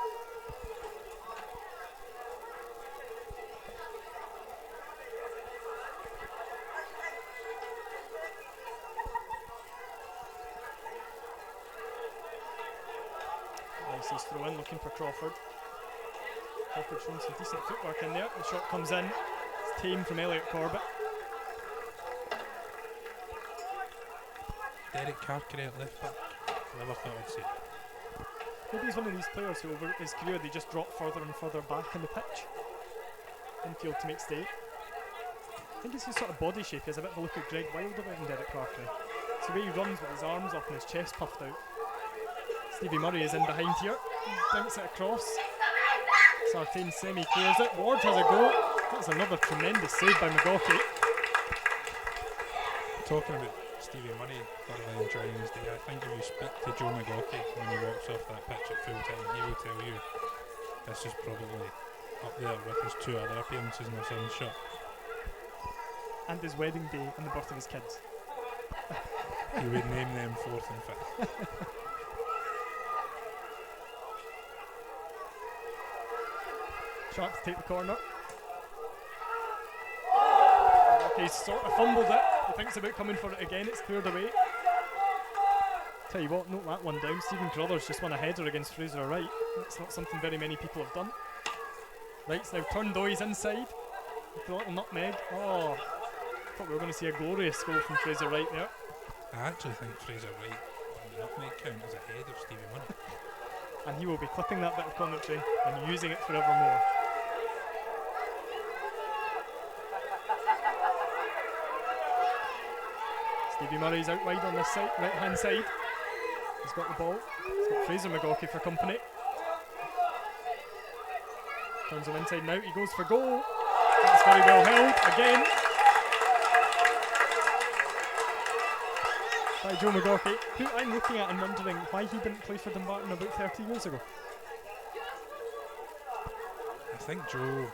Nice throw in, looking for Crawford. Crawford showing some decent footwork in there. The shot comes in. It's tame from Elliot Corbett. Derek Carcrae at left back. Never thought I'd say. Maybe he's one of these players who over his career they just drop further and further back in the pitch. Infield to make stay. I think it's his sort of body shape. He has a bit of a look at Greg Wild about him, Derek Carcrae. It's the way he runs with his arms up and his chest puffed out. Stevie Murray is in behind here. He dinks it across. Sartain semi-clears it. Ward has a go. That's another tremendous save by McGawkey. Talking about Stevie Murray thoroughly enjoying his day, I think if you speak to Joe McGawkey when he walks off that pitch at full time, he will tell you this is probably up there with his two other appearances in the son's shirt. And his wedding day and the birth of his kids. He would name them fourth and fifth. Sharp to take the corner. Okay, he's sort of fumbled it. He thinks about coming for it again. It's cleared away. Tell you what, note that one down. Stephen Crothers just won a header against Fraser Wright. That's not something very many people have done. Wright's now turned though, he's inside. With a little nutmeg. Oh, thought we were going to see a glorious goal from Fraser Wright there. I actually think Fraser Wright on the nutmeg count is ahead of Stevie Murray. And he will be clipping that bit of commentary and using it forevermore. Stevie Murray's out wide on this side, right hand side. He's got the ball. He's got Fraser McGawkey for company. Turns him inside now. He goes for goal. That's very well held again. by Joe McGawkey, who I'm looking at and wondering why he didn't play for Dumbarton about 30 years ago. I think Joe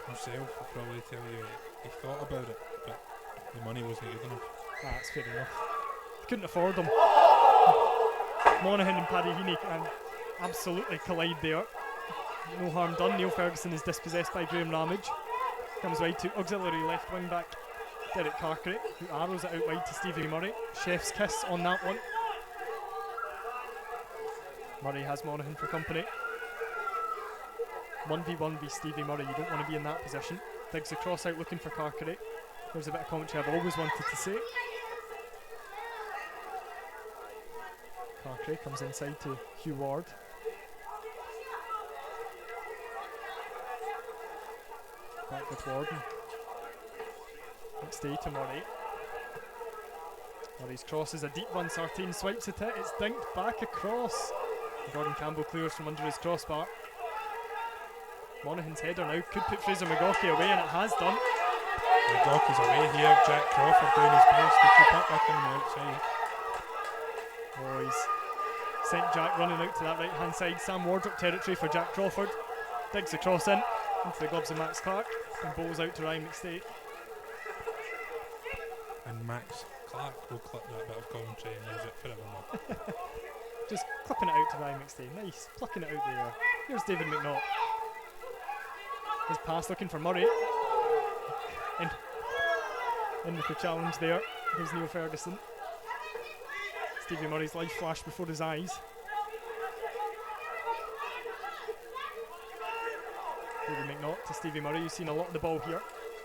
himself will probably tell you he thought about it, but the money wasn't good enough. That's fair enough. Couldn't afford them. Monaghan and Paddy Heaney can absolutely collide there. No harm done. Neil Ferguson is dispossessed by Graham Ramage. Comes wide to auxiliary left wing back Derek Carkery, who arrows it out wide to Stevie Murray. Chef's kiss on that one. Murray has Monaghan for company. 1v1 v Stevie Murray, you don't want to be in that position. Digs the cross out looking for Carkery. There's a bit of commentary I've always wanted to say. Carkery comes inside to Hugh Ward. Back with Warden. McStay to Murray. Murray's cross is a deep one. Sartain swipes at it. It's dinked back across. Gordon Campbell clears from under his crossbar. Monaghan's header now could put Fraser McGawkey away, and it has done. McGawkey's away here. Jack Crawford doing his best to keep up with him on the outside. Oh, he's sent Jack running out to that right hand side. Sam Wardrop territory for Jack Crawford. Digs the cross in into the gloves of Max Clark and bowls out to Ryan McStay. And Max Clark will clip that bit of commentary and use it forevermore. Just clipping it out to Ryan McStay. Nice, plucking it out there. Here's David McNaught. His pass looking for Murray. In with the challenge there. Here's Neil Ferguson. Stevie Murray's life flashed before his eyes. David McNaught to Stevie Murray. You've seen a lot of the ball here,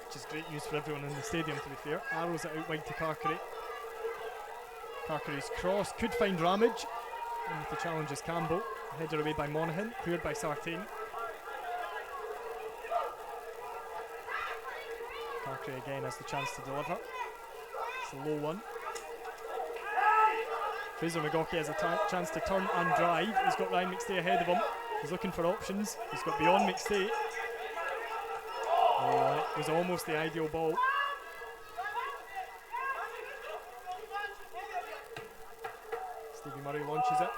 which is great news for everyone in the stadium, to be fair. Arrows it out wide to Carkery. Carkery's cross could find Ramage. And with the challenge is Campbell. Header away by Monaghan, cleared by Sartain. Carkery again has the chance to deliver. It's a low one. Fraser McGawkey has a chance to turn and drive. He's got Ryan McStay ahead of him. He's looking for options. He's got beyond McStay. Oh, it was almost the ideal ball. Stevie Murray launches it.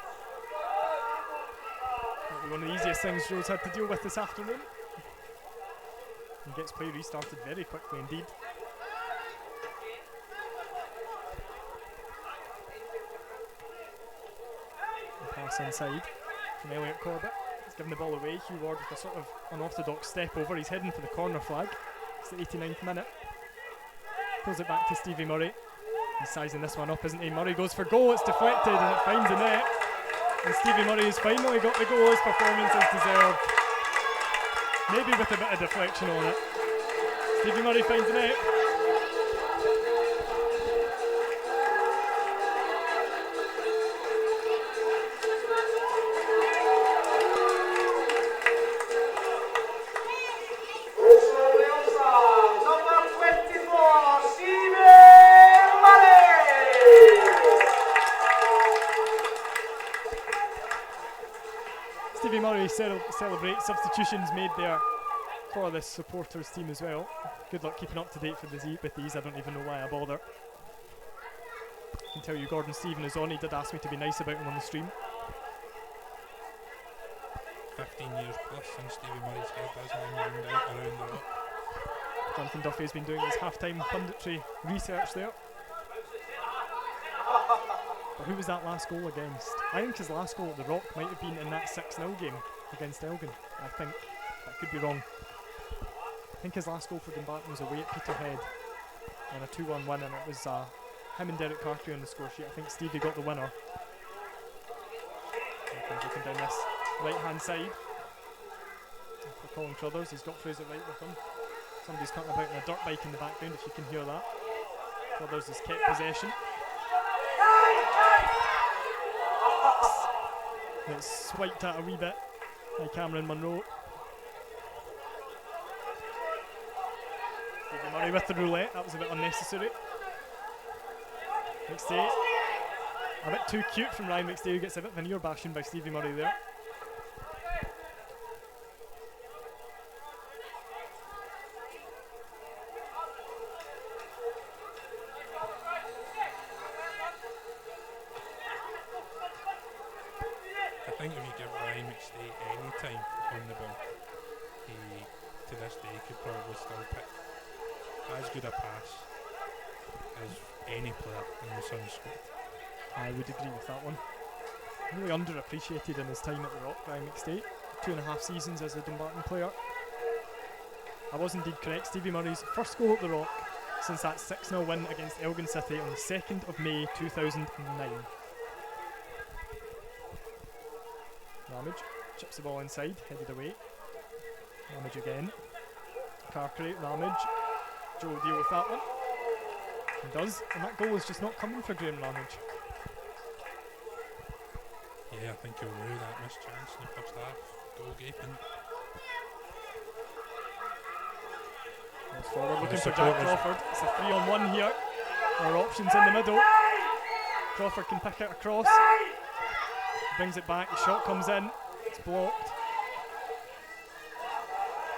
Probably one of the easiest things Joe's had to deal with this afternoon. And gets play restarted very quickly indeed. And pass inside from Elliot Corbett. He's given the ball away. Hugh Ward with a sort of unorthodox step over. He's heading for the corner flag. It's the 89th minute. Pulls it back to Stevie Murray. He's sizing this one up, isn't he? Murray goes for goal. It's deflected and it finds the net. And Stevie Murray has finally got the goal. His performance is deserved. Maybe with a bit of deflection on it. Stevie Murray finds the net. Stevie Murray celebrates. Substitutions made there for this supporters team as well. Good luck keeping up to date with these. I don't even know why I bother. I can tell you Gordon Stephen is on. He did ask me to be nice about him on the stream. 15 years plus since Stevie Murray's head hasn't been round out around the rock. Jonathan Duffy has been doing his half-time punditry research there. But who was that last goal against? I think his last goal at the Rock might have been in that 6-0 game against Elgin. I think. That could be wrong. I think his last goal for Dumbarton was away at Peterhead on a 2-1 win, and it was him and Derek Carkery on the score sheet. I think Stevie got the winner. Looking down this right-hand side for Colin Crothers. He's got Fraser right with him. Somebody's cutting about on a dirt bike in the background, if you can hear that. Crothers has kept possession. It's swiped at a wee bit by Cameron Munro. Stevie Murray with the roulette. That was a bit unnecessary. McStay. A bit too cute from Ryan McStay, who gets a bit of an ear bashing by Stevie Murray there. own the ball. He, to this day, could probably still pick as good a pass as any player in the Suns squad. I would agree with that one. Really underappreciated in his time at the Rock, Ryan McStay. 2.5 seasons as a Dumbarton player. I was indeed correct. Stevie Murray's first goal at the Rock since that 6-0 win against Elgin City on the 2nd of May 2009. Ramage chips the ball inside, headed away. Ramage again. Carcray, Ramage. Joe will deal with that one. He does, and that goal is just not coming for Graham Ramage. Yeah, I think he'll rue that missed chance in the first half. Goal gaping. Goes forward looking for Jack Crawford. It's a 3-on-1 here. There are options in the middle. Crawford can pick it across. Brings it back, the shot comes in. It's blocked.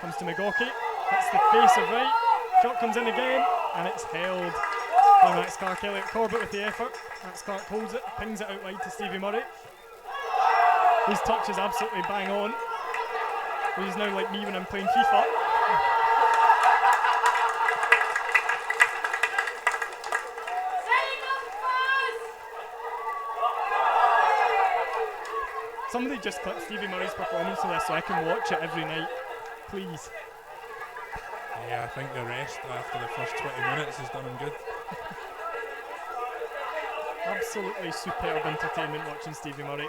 Comes to McGawkey. Hits the face of right. Shot comes in again, and it's held by Max Clark. Elliot Corbett with the effort. Max Clark holds it, pings it out wide to Stevie Murray. His touch is absolutely bang on. He's now like me when I'm playing FIFA. Somebody just clip Stevie Murray's performance in this so I can watch it every night, please. Yeah, I think the rest after the first 20 minutes has done him good. Absolutely superb entertainment watching Stevie Murray.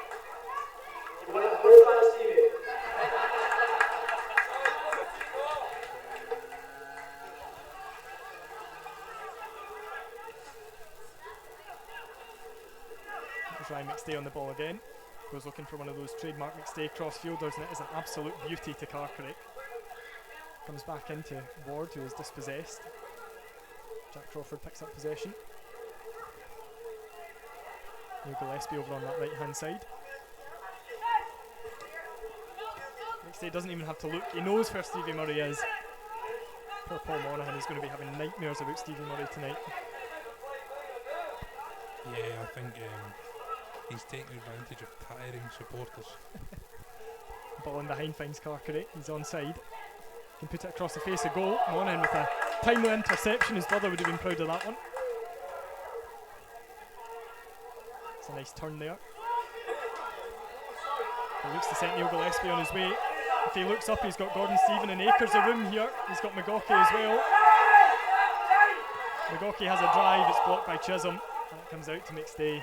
There's Ryan McStay on the ball again. Goes looking for one of those trademark McStay cross-fielders, and it is an absolute beauty to Carcray. Comes back into Ward, who is dispossessed. Jack Crawford picks up possession. Neil Gillespie over on that right-hand side. McStay doesn't even have to look. He knows where Stevie Murray is. Poor Paul Monaghan is going to be having nightmares about Stevie Murray tonight. Yeah, I think he's taking advantage of tiring supporters. Ball in behind finds Carcray. He's onside. Can put it across the face of goal. Monaghan with a timely interception. His brother would have been proud of that one. It's a nice turn there. He looks to set Neil Gillespie on his way. If he looks up, he's got Gordon Stephen and acres of room here. He's got McGawkey as well. McGawkey has a drive. It's blocked by Chisholm. And it comes out to McStay.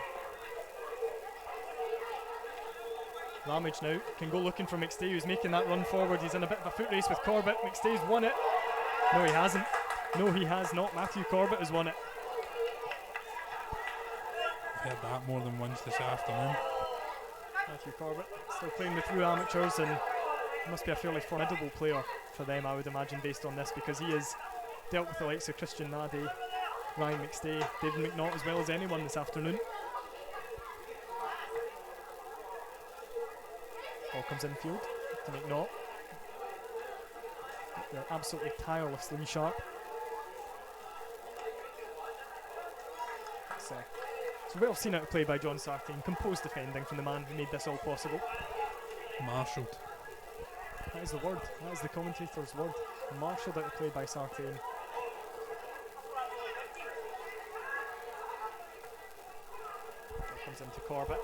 Ramage now can go looking for McStay, who's making that run forward. He's in a bit of a foot race with Corbett. McStay's won it. No, he hasn't. No, he has not. Matthew Corbett has won it. I've heard that more than once this afternoon. Matthew Corbett still playing with through amateurs, and he must be a fairly formidable player for them, I would imagine, based on this, because he has dealt with the likes of Christian Nadi, Ryan McStay, David McNaught, as well as anyone this afternoon. Ball comes infield to McNaught. They're absolutely tirelessly sharp. It's well seen out of play by John Sartain. Composed defending from the man who made this all possible. Marshalled. That is the word. That is the commentator's word. Marshalled out of play by Sartain. Comes into Corbett.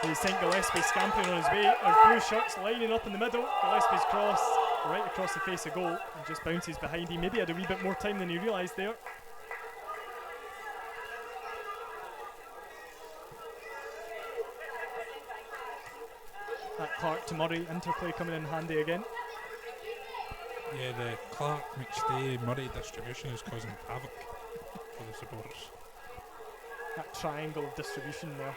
He's St. Gillespie scampering on his way. There's blue shirts lining up in the middle. Gillespie's cross right across the face of goal and just bounces behind. He maybe had a wee bit more time than he realised there. That Clark to Murray interplay coming in handy again. Yeah, the Clark, McStay, Murray distribution is causing havoc for the supporters. That triangle of distribution there.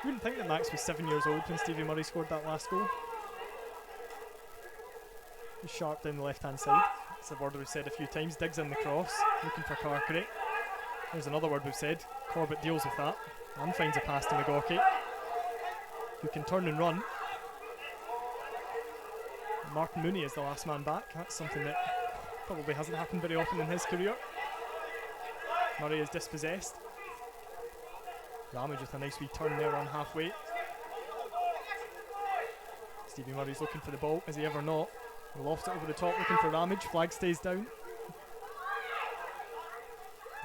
You wouldn't think that Max was 7 years old when Stevie Murray scored that last goal. He's sharp down the left hand side. That's a word we've said a few times. Digs in the cross, looking for Carcray. There's another word we've said. Corbett deals with that and finds a pass to McGawkey, who can turn and run. Martin Mooney is the last man back. That's something that probably hasn't happened very often in his career. Murray is dispossessed. Ramage with a nice wee turn there on halfway. Stevie Murray's looking for the ball, is he ever not? He lofts it over the top, looking for Ramage. Flag stays down.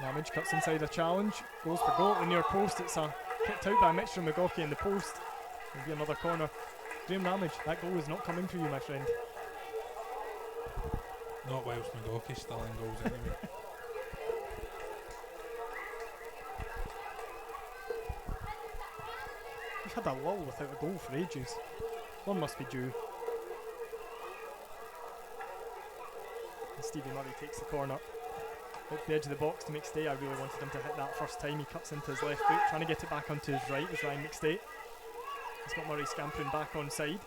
Ramage cuts inside a challenge, goes for goal at the near post. It's a kicked out by Mixture McGawkey in the post. It'll be another corner. Graham Ramage, that goal is not coming for you, my friend. Not whilst McGawkey's still in goals anyway. We've had a lull without a goal for ages. One must be due. And Stevie Murray takes the corner. At the edge of the box to McStay. I really wanted him to hit that first time. He cuts into his left foot, trying to get it back onto his right is Ryan McStay. He's got Murray scampering back on side.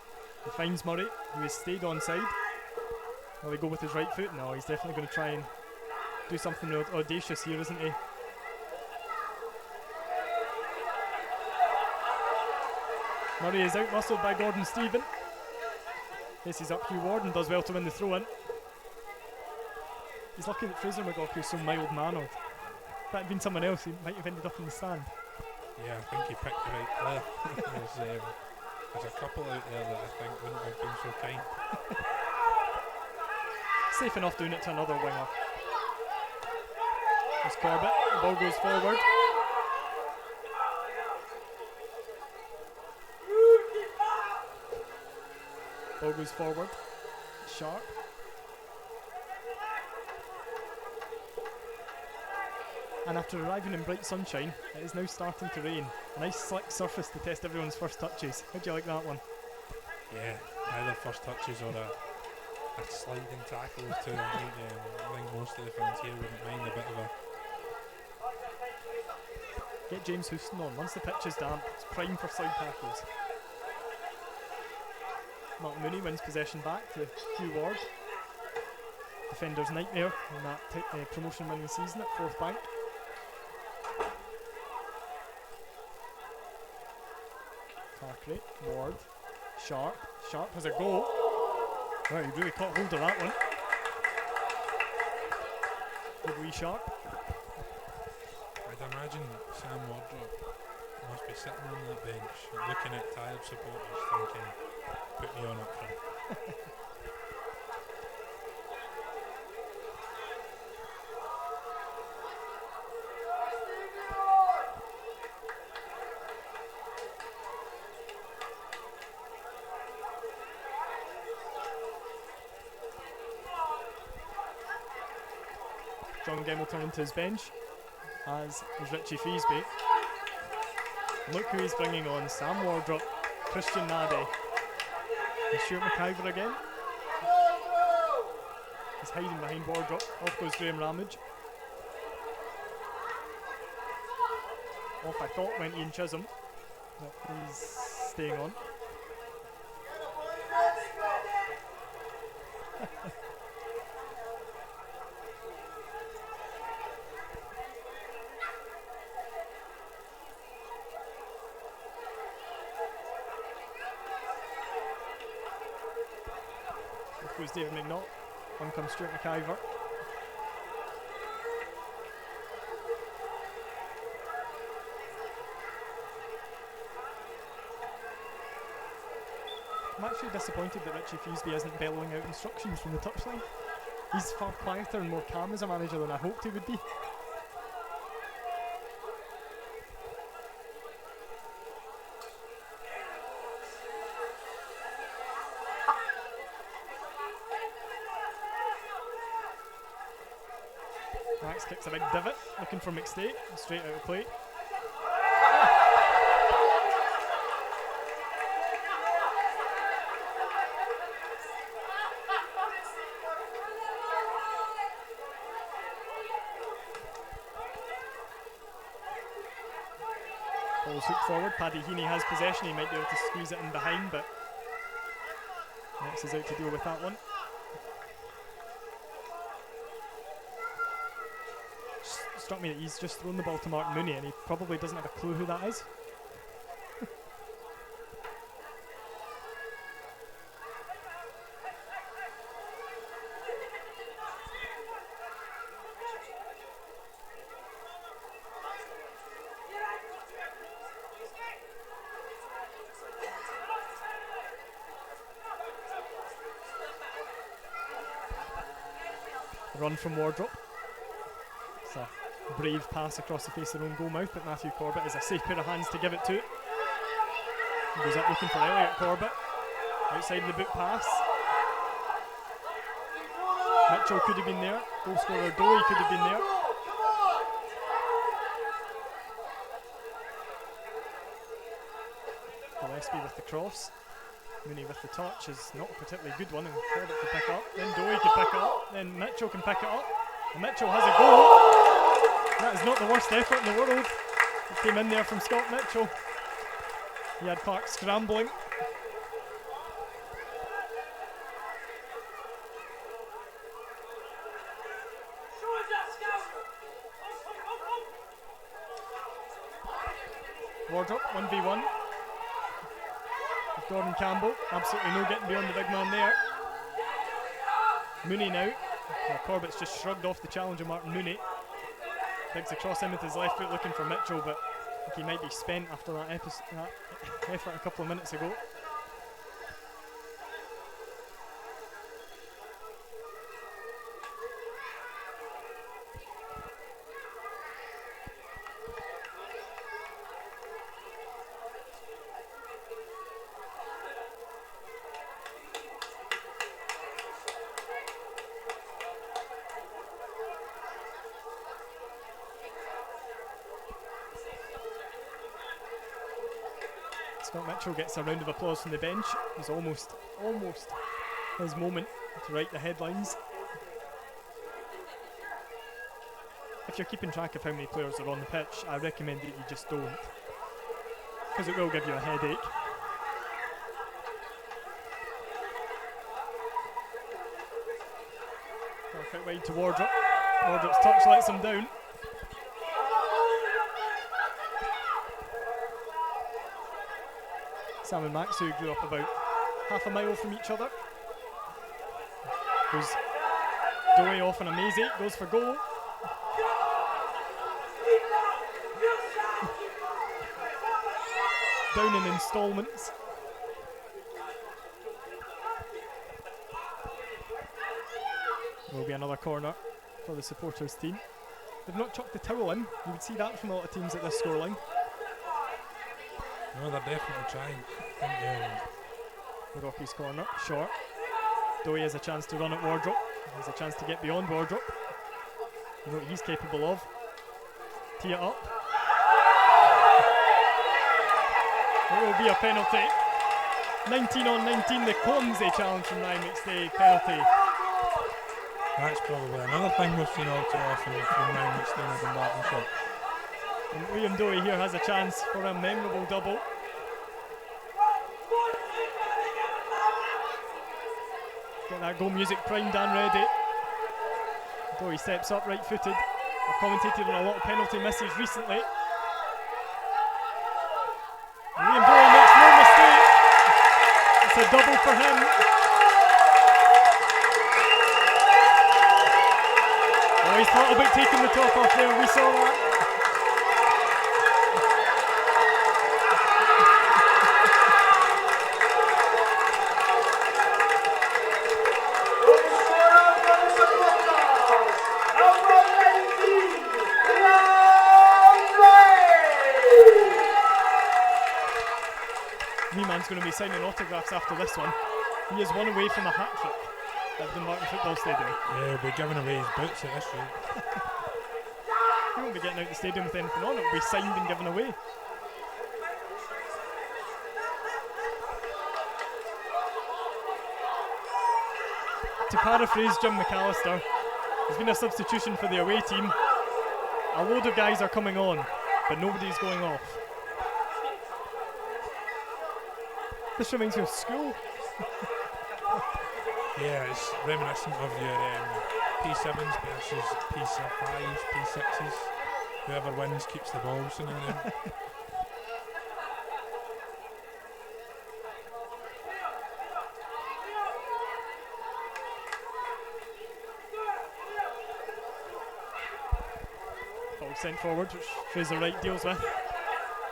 He finds Murray, who has stayed on side. Will he go with his right foot? No, he's definitely going to try and do something audacious here, isn't he? Murray is out-muscled by Gordon Stephen. Faces up Hugh Ward and does well to win the throw-in. He's lucky that Fraser McGawkey is so mild-mannered. If that had been someone else, he might have ended up in the stand. Yeah, I think he picked the right player. There's a couple out there that I think wouldn't have been so kind. Safe enough doing it to another winger. There's Corbett, the ball goes forward. Ball goes forward. Sharp. And after arriving in bright sunshine, it is now starting to rain. A nice slick surface to test everyone's first touches. How'd you like that one? Yeah, either first touches or a sliding tackle too. I think most of the fans here wouldn't mind a bit of a... Get James Houston on. Once the pitch is damp, it's prime for side tackles. Mark Mooney wins possession back to Hugh Ward. Defender's nightmare in that promotion winning season at Fourth Bank. Carcray, Ward, Sharp. Sharp has a goal. Wow, he really caught hold of that one. Good wee Sharp. I'd imagine Sam Wardrop must be sitting on that bench looking at tired supporters thinking, put me on up front. John Gemmell turning to his bench, as is Richie Feasby. Look who he's bringing on, Sam Wardrop, Christian Nabby, and Stuart McIver again. He's hiding behind Wardrop, off goes Graham Ramage. Off I thought went Ian Chisholm, but he's staying on. Goes David McNaught, on comes Stuart McIver. I'm actually disappointed that Richie Feasby isn't bellowing out instructions from the touchline. He's far quieter and more calm as a manager than I hoped he would be. Max kicks a big divot, looking for McStay, straight out of play. Ball's hooked forward, Paddy Heaney has possession, he might be able to squeeze it in behind, but Max is out to deal with that one. Struck me that he's just thrown the ball to Mark Mooney and he probably doesn't have a clue who that is. Run from Wardrop. It's a brave pass across the face of their own goal mouth, but Matthew Corbett is a safe pair of hands to give it to. He goes up looking for Elliot Corbett. Outside of the boot pass. Mitchell could have been there. Goal scorer Dowie could have been there. Gillespie with the cross. Mooney with the touch is not a particularly good one, and Corbett can pick up. Then Dowie can pick it up. Then Mitchell can pick it up. And Mitchell has a goal. That is not the worst effort in the world. It came in there from Scott Mitchell. He had Clark scrambling. Wardrop, 1v1. With Gordon Campbell, absolutely no getting beyond the big man there. Mooney now. Well, Corbett's just shrugged off the challenge of Martin Mooney. Digs across in with his left foot looking for Mitchell, but I think he might be spent after that effort a couple of minutes ago. Scott Mitchell gets a round of applause from the bench. It was almost his moment to write the headlines. If you're keeping track of how many players are on the pitch, I recommend that you just don't, because it will give you a headache. Perfect wide to Wardrop. Wardrop's touch lets him down. Sam and Max, who grew up about half a mile from each other. Goes Dowie off on a mazy, goes for goal. Down in instalments. There will be another corner for the supporters team. They've not chucked the towel in. You would see that from a lot of teams at this scoreline. No, they're definitely trying. The Rockies corner, short. Dowie has a chance to run at Wardrop. He has a chance to get beyond Wardrop. You know what he's capable of. Tee it up. It will be a penalty. 19 on 19, the clumsy challenge from Ryan McStay, penalty. That's probably another thing we've seen all too often from Ryan McStay in a Dumbarton shot. And Liam Dowie here has a chance for a memorable double. Get that goal music primed and ready. Dowie steps up right footed. I've commentated on a lot of penalty misses recently. Liam Dowie makes no mistake. It's a double for him. Oh, he's thought about taking the top off there, we saw that. Man's going to be signing autographs after this one. He is one away from a hat-trick at Dumbarton Football Stadium. Yeah, he'll be giving away his boots at this rate. He won't be getting out the stadium with anything on, it will be signed and given away. To paraphrase Jim McAllister, there's been a substitution for the away team. A load of guys are coming on, but nobody's going off. This reminds me of school. Yeah, it's reminiscent of your P7s versus P5s, P6s. Whoever wins keeps the ball scenario. Ball sent forward, which Fraser Wright deals with.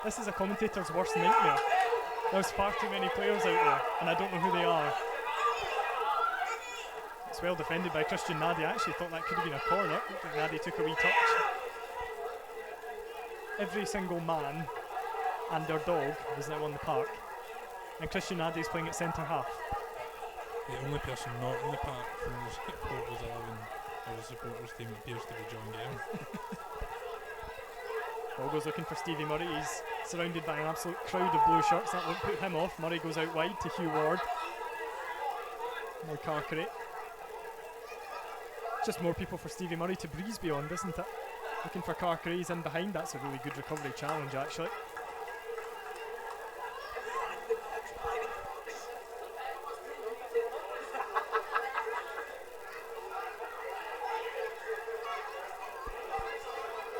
This is a commentator's worst nightmare. There's far too many players out there, and I don't know who they are. It's well defended by Christian Nadi. I actually thought that could have been a corner. Nadi took a wee touch. Every single man and their dog is now on the park, and Christian Nadi is playing at centre half. The only person not in the park from the supporters 11 or the supporters team appears to be John Gale. Bogo's looking for Stevie Murray. He's surrounded by an absolute crowd of blue shirts. That won't put him off. Murray goes out wide to Hugh Ward. Now Carkery. Just more people for Stevie Murray to breeze beyond, isn't it? Looking for Carkery. He's in behind. That's a really good recovery challenge, actually.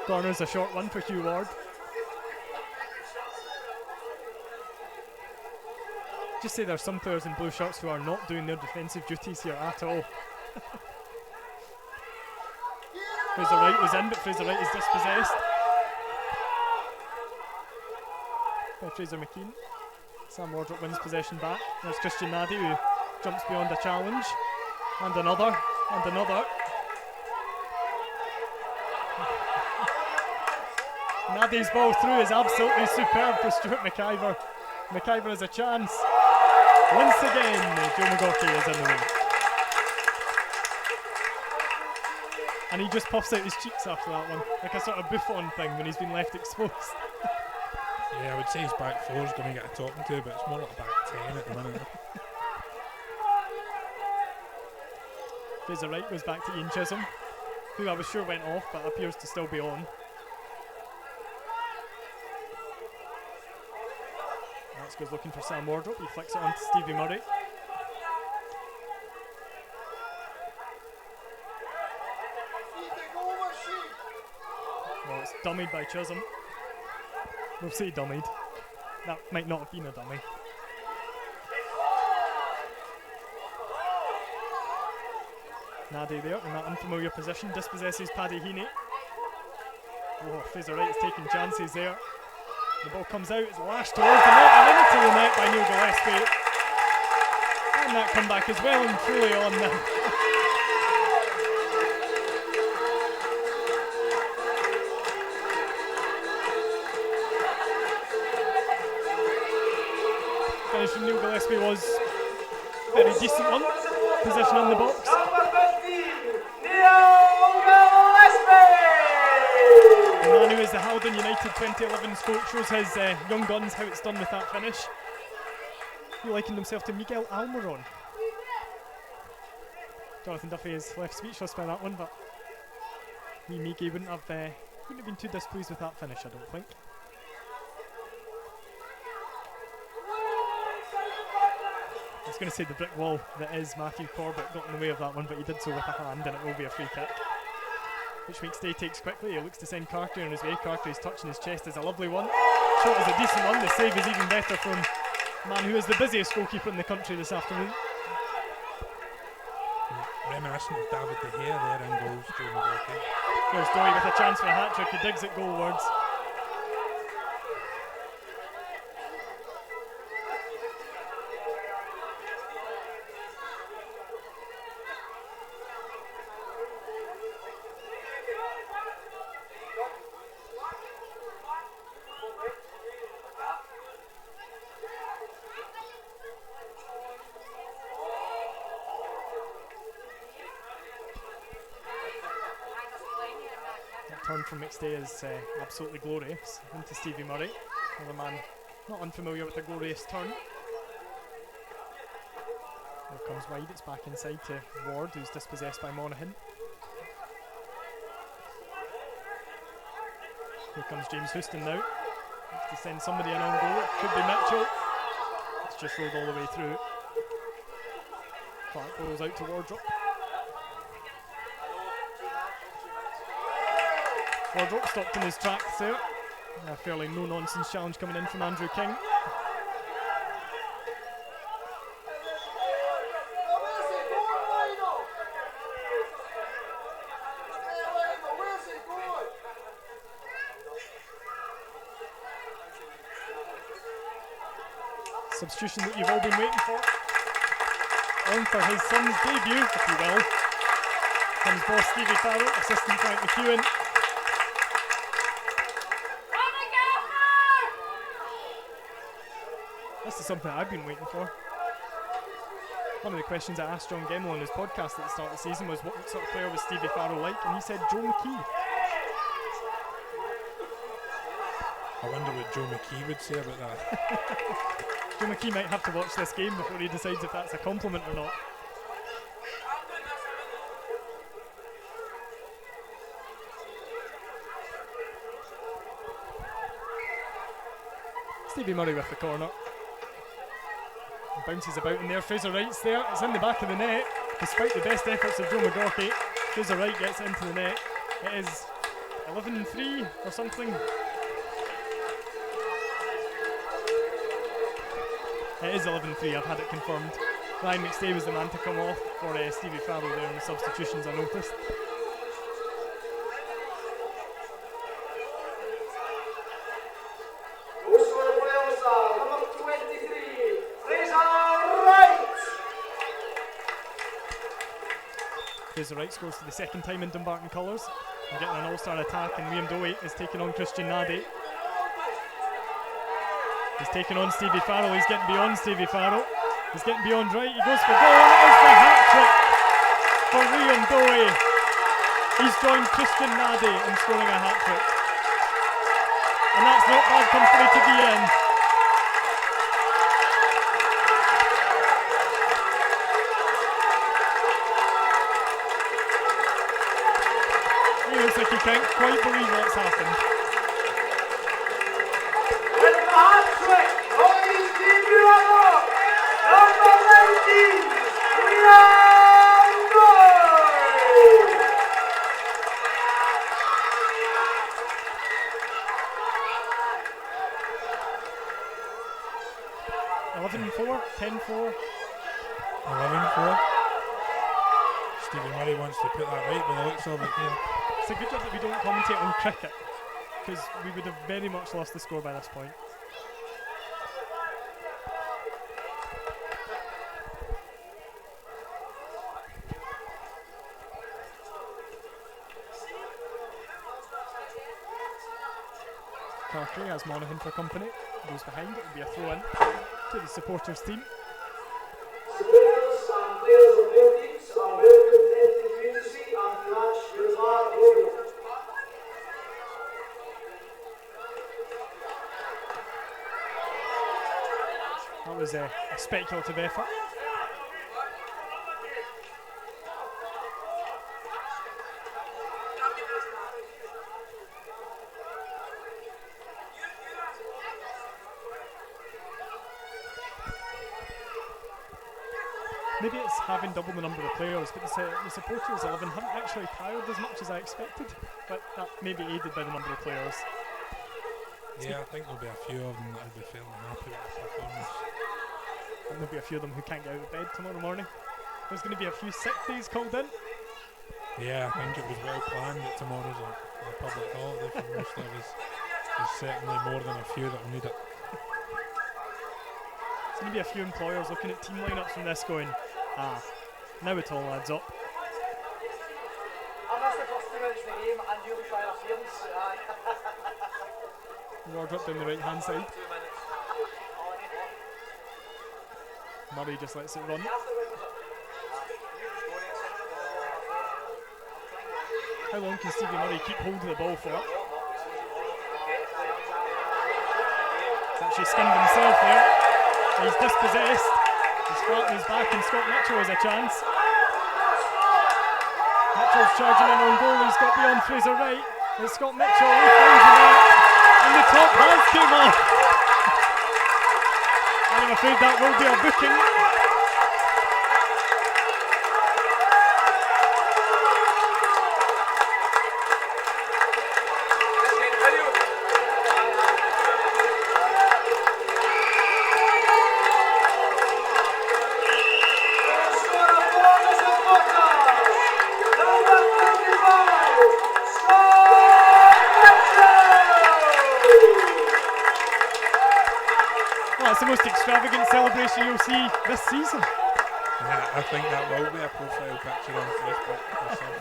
Corner's a short one for Hugh Ward. Just say there's some players in blue shirts who are not doing their defensive duties here at all. Fraser Wright was in, but Fraser Wright is dispossessed by Fraser McKean. Sam Wardrop wins possession back. There's Christian Nadi who jumps beyond a challenge. And another, and another. Nadi's ball through is absolutely superb for Stuart McIver. McIver has a chance. Once again, Joe McGaughey is in the room. And he just puffs out his cheeks after that one, like a sort of Buffon thing when he's been left exposed. Yeah, I would say his back four is going to get a talking to, but it's more like a back 10 at the minute. Fraser Wright goes back to Ian Chisholm, who I was sure went off, but appears to still be on. Goes looking for Sam Wardrop. He flicks it on to Stevie Murray. Well, it's dummied by Chisholm. We'll say dummied. That might not have been a dummy. Nadi there in that unfamiliar position dispossesses Paddy Heaney. Oh, Fraser Wright is taking chances there. The ball comes out, it's lashed towards the net and into the net by Neil Gillespie. And that comeback is well and truly on now. Finish from Neil Gillespie was a very decent one. Position in the box. The man who is the Haldon United 2011 coach shows his young guns how it's done with that finish. He likened himself to Miguel Almiron. Jonathan Duffy is left speechless by that one, but Miggy wouldn't have been too displeased with that finish, I don't think. I was going to say the brick wall that is Matthew Corbett got in the way of that one, but he did so with a hand, and it will be a free kick. Which McStay takes quickly. He looks to send Carter on his way. Carter is touching his chest is a lovely one. Shot is a decent one. The save is even better from a man who is the busiest goalkeeper in the country this afternoon. Reminiscent of David De Gea there in goals, Joe McGaughey. There's Dowie with a chance for a hat-trick. He digs it goalwards. Turn from McStay is absolutely glorious into Stevie Murray, another man not unfamiliar with a glorious turn. There comes wide, it's back inside to Ward, who's dispossessed by Monaghan. Here comes James Houston now, looks to send somebody in on goal. It could be Mitchell. It's just rolled all the way through. Clark rolls out to Wardrop. Wardrop stopped in his tracks there. A fairly no-nonsense challenge coming in from Andrew King. Substitution that you've all been waiting for. on for his son's debut, if you will. Comes boss Stevie Farrell, assistant Frank McEwen. This is something I've been waiting for. One of the questions I asked John Gemmell on his podcast at the start of the season was what sort of player was Stevie Farrell like, and he said Joe McKee. I wonder what Joe McKee would say about that. Joe McKee might have to watch this game before he decides if that's a compliment or not. Stevie Murray with the corner. Bounces about in there. Fraser Wright's there. It's in the back of the net. Despite the best efforts of Joe McGorty, Fraser Wright gets into the net. It is 11-3 or something. It is 11-3, I've had it confirmed. Ryan McStay was the man to come off for Stevie Farrell there in the substitutions, I noticed. Fraser Wright scores for the second time in Dumbarton colours. And getting an all-star attack, and Liam Dowie is taking on Christian Nadi. He's taking on Stevie Farrell. He's getting beyond Stevie Farrell. He's getting beyond Wright. He goes for goal, and it is the hat-trick for Liam Dowie. He's joined Christian Nadi in scoring a hat-trick. And that's not bad company to be in. He looks like he can't quite believe what's happened. Stevie Murray wants to put that right by the looks of it here. It's a good job that we don't commentate on cricket, because we would have very much lost the score by this point. Cartry has Monaghan for company, goes behind, it will be a throw in to the supporters team. Supporters and players of both teams are welcome to enter the community and flash your flag logo. That was a speculative effort. Maybe it's having double the number of players, but the supporters 11 haven't actually tired as much as I expected, but that may be aided by the number of players. Yeah, I think there'll be a few of them that'll be fairly happy with the performance. And there'll be a few of them who can't get out of bed tomorrow morning. There's going to be a few sick days called in. Yeah, I think it was well planned that tomorrow's a public holiday for most of us. There's certainly more than a few that will need it. There's going to be a few employers looking at team lineups from this going, now it all adds up. I missed the first 2 minutes of the game and you'll be trying interference. Wardrop down the right hand side. 2 minutes. Murray just lets it run. How long can Stevie Murray keep hold of the ball for? He's actually skinned himself there. He's dispossessed. He's flat on his back, and Scott Mitchell has a chance. Mitchell's charging in on goal. He's got beyond Fraser Wright. It's Scott Mitchell who finds the net, and the top has came off. And I'm afraid that will be a booking. That's the most extravagant celebration you'll see this season. I think that will be a profile picture on Facebook myself.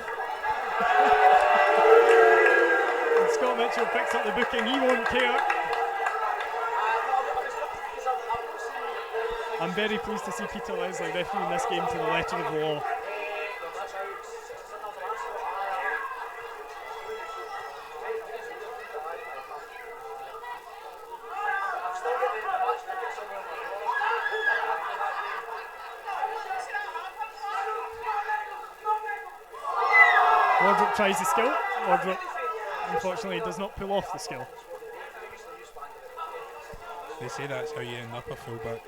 And Scott Mitchell picks up the booking, he won't care. I'm very pleased to see Peter Leslie refereeing this game to the letter of the law. Wardrop tries the skill. Wardrop unfortunately does not pull off the skill. They say that's how you end up a fullback.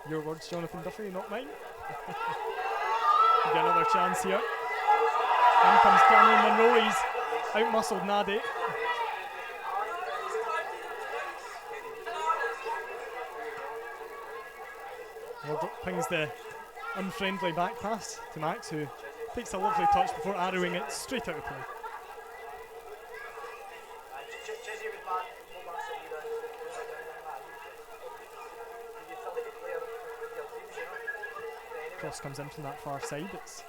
Your words, Jonathan Duffy, not mine. We get another chance here. In comes Cameron Monroe, he's out-muscled Nadi. Wardrop pings the unfriendly back pass to Max, who takes a lovely touch before arrowing it straight out of play. Cross comes in from that far side, it's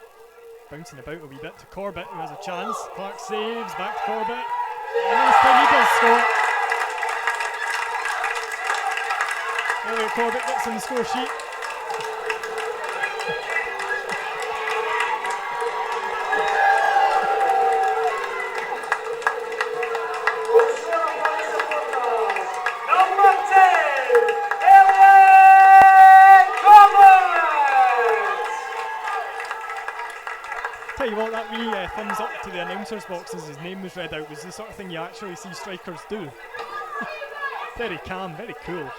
bouncing about a wee bit to Corbett, who has a chance. Clark saves, back to Corbett, and this time he does score. Elliot Corbett gets on the score sheet. Tell you what, that wee thumbs up to the announcer's box as his name was read out was the sort of thing you actually see strikers do. Very calm, very cool.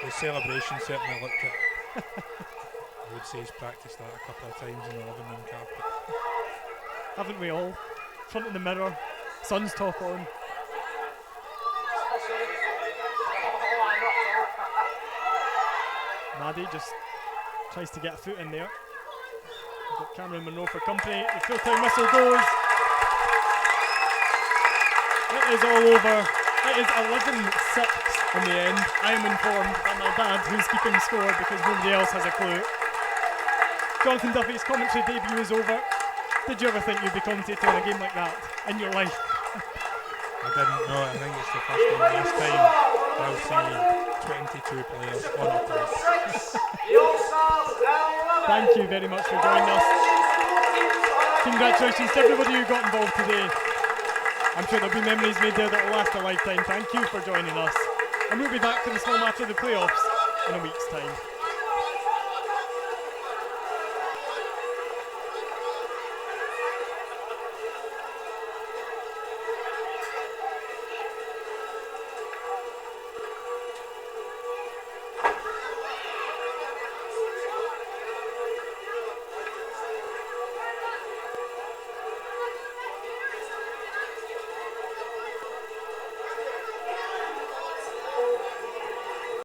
The celebration certainly looked at. I would say he's practiced that a couple of times in the living room carpet. Haven't we all? Front of the mirror, sun's top on. Nadi just tries to get a foot in there. Got Cameron Monroe for company. The full-time whistle goes. It is all over. It is 11-6 in the end. I am informed by my dad, who's keeping score because nobody else has a clue. Jonathan Duffy's commentary debut is over. Did you ever think you'd be commentating on a game like that in your life? I didn't know. I think it's the first and last time I'll see 22 players on a place. Thank you very much for joining us. Congratulations to everybody who got involved today. I'm sure there'll be memories made there that will last a lifetime. Thank you for joining us. And we'll be back to the small matter of the playoffs in a week's time.